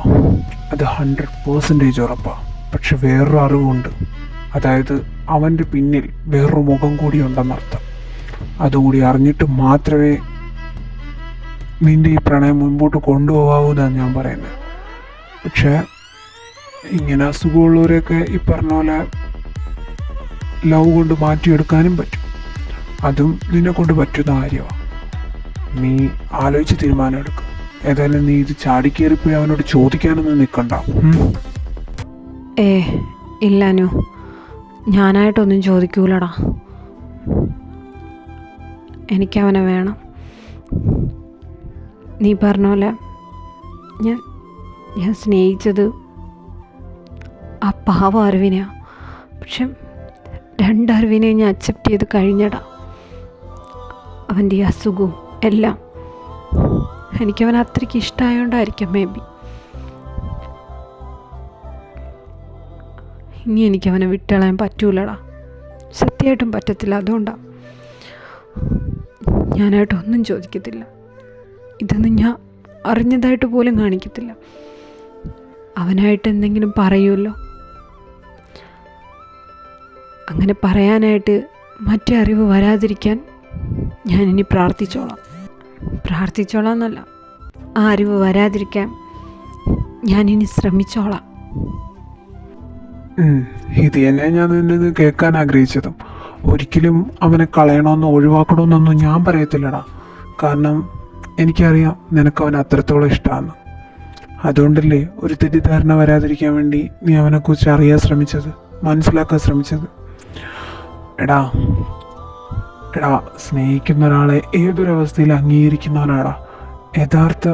അത് 100% ഉറപ്പാണ്. പക്ഷെ വേറൊരു അറിവുണ്ട്. അതായത് അവൻ്റെ പിന്നിൽ വേറൊരു മുഖം കൂടി ഉണ്ടെന്നർത്ഥം. അതുകൂടി അറിഞ്ഞിട്ട് മാത്രമേ നിന്റെ ഈ പ്രണയം മുൻപോട്ട് കൊണ്ടുപോകാവൂ എന്നാണ് ഞാൻ പറയുന്നത്. പക്ഷേ ഇങ്ങനെ അസുഖമുള്ളവരെയൊക്കെ ഈ പറഞ്ഞ പോലെ ലവ് കൊണ്ട് മാറ്റിയെടുക്കാനും പറ്റും. അതും നിന്നെ കൊണ്ട് പറ്റുന്ന കാര്യമാണ്. നീ ആലോചിച്ച് തീരുമാനം എടുക്കും. ഏതായാലും നീ ഇത് ചാടിക്കേറിപ്പോയി അവനോട് ചോദിക്കാനൊന്നും നിൽക്കണ്ട. ഇല്ലാനു, ഞാനായിട്ടൊന്നും ചോദിക്കൂലടാ. എനിക്കവനെ വേണം. നീ പറഞ്ഞ പോലെ ഞാൻ സ്നേഹിച്ചത് ആ പാവ അറിവിനെയാണ്. പക്ഷെ 2 അറിവിനെ ഞാൻ അക്സെപ്റ്റ് ചെയ്ത് കഴിഞ്ഞടാ. അവൻ്റെ ഈ അസുഖവും എല്ലാം എനിക്കവൻ അത്രയ്ക്ക് ഇഷ്ടമായോണ്ടായിരിക്കാം മേ ബി. ഇനി എനിക്കവനെ വിട്ടളയാൻ പറ്റൂലടാ, സത്യമായിട്ടും പറ്റത്തില്ല. അതുകൊണ്ടാണ് ഞാനായിട്ടൊന്നും ചോദിക്കത്തില്ല. ഇതൊന്നും ഞാൻ അറിഞ്ഞതായിട്ട് പോലും കാണിക്കത്തില്ല. അവനായിട്ട് എന്തെങ്കിലും പറയുമല്ലോ, അങ്ങനെ പറയാനായിട്ട് മറ്റേ അറിവ് വരാതിരിക്കാൻ ഞാനിനി പ്രാർത്ഥിച്ചോളാം എന്നല്ല, ആ അറിവ് വരാതിരിക്കാൻ ഞാനിനി ശ്രമിച്ചോളാം. ഇത് തന്നെ ഞാൻ നിന്നത് കേൾക്കാൻ ആഗ്രഹിച്ചതും. ഒരിക്കലും അവനെ കളയണമെന്നോ ഒഴിവാക്കണമെന്നൊന്നും ഞാൻ പറയത്തില്ലടാ. കാരണം എനിക്കറിയാം നിനക്ക് അവനെ അത്രത്തോളം ഇഷ്ടമാണ്. അതുകൊണ്ടല്ലേ ഒരു തെറ്റിദ്ധാരണ വരാതിരിക്കാൻ വേണ്ടി നീ അവനെക്കുറിച്ച് അറിയാൻ ശ്രമിച്ചത്, മനസ്സിലാക്കാൻ ശ്രമിച്ചത്. എടാ സ്നേഹിക്കുന്ന ഒരാളെ ഏതൊരവസ്ഥയിൽ അംഗീകരിക്കുന്നവനാടാ യഥാർത്ഥ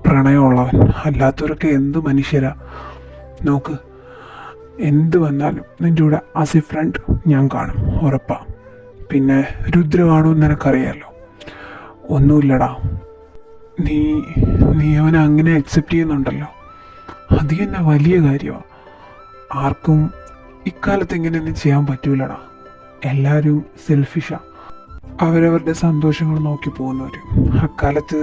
പ്രണയമുള്ളവൻ. അല്ലാത്തവരൊക്കെ എന്ത് മനുഷ്യരാ. നോക്ക്, എന്ത് വന്നാലും നിൻ്റെ കൂടെ ആസ് എ ഫ്രണ്ട് ഞാൻ കാണും, ഉറപ്പാ. പിന്നെ രുദ്ര കാണുമെന്ന് നിനക്കറിയാമല്ലോ. ഒന്നുമില്ലടാ, നീ അവനെ അങ്ങനെ അക്സെപ്റ്റ് ചെയ്യുന്നുണ്ടല്ലോ, അത് തന്നെ വലിയ കാര്യമാണ്. ആർക്കും ഇക്കാലത്ത് ഇങ്ങനെയൊന്നും ചെയ്യാൻ പറ്റൂലടാ. എല്ലാവരും സെൽഫിഷാ, അവരവരുടെ സന്തോഷങ്ങൾ നോക്കി പോകുന്നവർ. അക്കാലത്ത്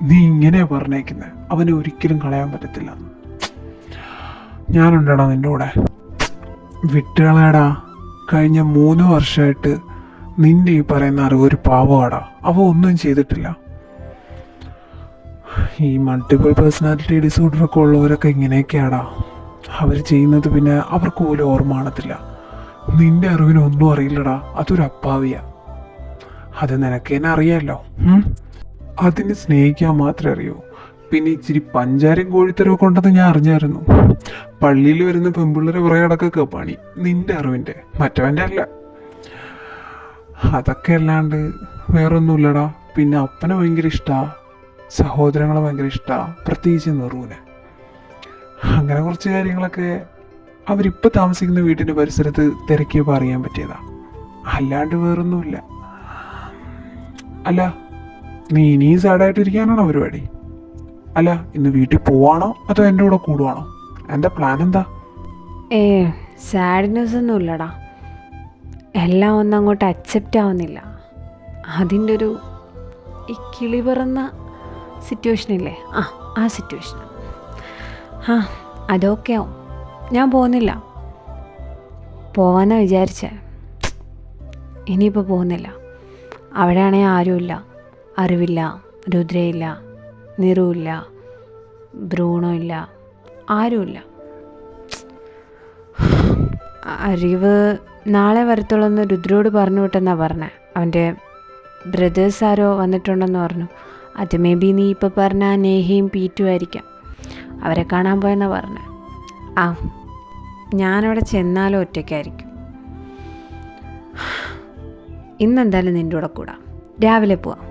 നീ ഇങ്ങനെയാ പറഞ്ഞേക്കുന്നത്, അവനെ ഒരിക്കലും കളയാൻ പറ്റത്തില്ല. ഞാനുണ്ടടാ നിൻ്റെ കൂടെ. വിട്ടുകളയടാ. കഴിഞ്ഞ 3 വർഷമായിട്ട് നിൻ്റെ ഈ പറയുന്ന അറിവ് ഒരു പാവമാടാ. അവ ഒന്നും ചെയ്തിട്ടില്ല. ഈ മൾട്ടിപ്പിൾ പേഴ്സണാലിറ്റി ഡിസോർഡറൊക്കെ ഉള്ളവരൊക്കെ ഇങ്ങനെയൊക്കെയാടാ. അവർ ചെയ്യുന്നത് പിന്നെ അവർക്ക് പോലും ഓർമ്മ കാണത്തില്ല. നിൻ്റെ അറിവിനൊന്നും അറിയില്ലടാ. അതൊരു അപ്പാവിയാ. അത് നിനക്ക് തന്നെ അറിയാമല്ലോ. അതിനെ സ്നേഹിക്കാൻ മാത്രമേ അറിയൂ. പിന്നെ ഇച്ചിരി പഞ്ചാരയും കോഴിത്തരവും കൊണ്ടെന്ന് ഞാൻ അറിഞ്ഞായിരുന്നു. പള്ളിയിൽ വരുന്ന പെൺപിള്ളേരെ പുറകെ നടക്കുക പണി നിൻ്റെ അറിവിൻ്റെ, മറ്റവൻ്റെ അല്ല. അതൊക്കെ അല്ലാണ്ട് വേറൊന്നുമില്ലടാ. പിന്നെ അപ്പനെ ഭയങ്കര ഇഷ്ടമാണ്, സഹോദരങ്ങളെ ഭയങ്കര ഇഷ്ടമാണ്, പ്രത്യേകിച്ച് നെറൂനെ. അങ്ങനെ കുറച്ച് കാര്യങ്ങളൊക്കെ അവരിപ്പോൾ താമസിക്കുന്ന വീട്ടിൻ്റെ പരിസരത്ത് തിരക്കിയപ്പോൾ അറിയാൻ പറ്റിയതാ. അല്ലാണ്ട് വേറൊന്നുമില്ല. അല്ല, നീ ഇനിയും സാഡായിട്ടിരിക്കാനാണോ പരിപാടി? അല്ല, ഇന്ന് വീട്ടിൽ പോവാണോ അതോ എൻ്റെ കൂടെ കൂടുവാണോ? എൻ്റെ പ്ലാൻ എന്താ? സാഡ്നെസ് ഒന്നും ഇല്ലടാ. എല്ലാം ഒന്നും അങ്ങോട്ട് അക്സെപ്റ്റ് ആവുന്നില്ല. അതിൻ്റെ ഒരു ഈ കിളി പറന്ന സിറ്റുവേഷനില്ലേ, ആ സിറ്റുവേഷൻ. അതൊക്കെ ആവും. ഞാൻ പോകുന്നില്ല. പോവാന്നാ വിചാരിച്ചേ. ഇനിയിപ്പോൾ പോകുന്നില്ല. അവിടെയാണെങ്കിൽ ആരുമില്ല. അറിവില്ല, രുദ്രയില്ല, നിറുവില്ല, ബ്രൂണോ ഇല്ല, ആരുമില്ല. അറിവ് നാളെ വരത്തുള്ളൂ രുദ്രയോട് പറഞ്ഞു വിട്ടെന്നാ പറഞ്ഞത്. അവൻ്റെ ബ്രദേഴ്സ് ആരോ വന്നിട്ടുണ്ടെന്ന് പറഞ്ഞു. അത് മേ ബി നീ ഇപ്പോൾ പറഞ്ഞ നേഹയും പീറ്റും ആയിരിക്കാം. അവരെ കാണാൻ പോയെന്നാ പറഞ്ഞത്. ഞാനവിടെ ചെന്നാലും ഒറ്റയ്ക്കായിരിക്കും. ഇന്നെന്തായാലും നിൻ്റെ കൂടെ കൂടാം. രാവിലെ പോവാം.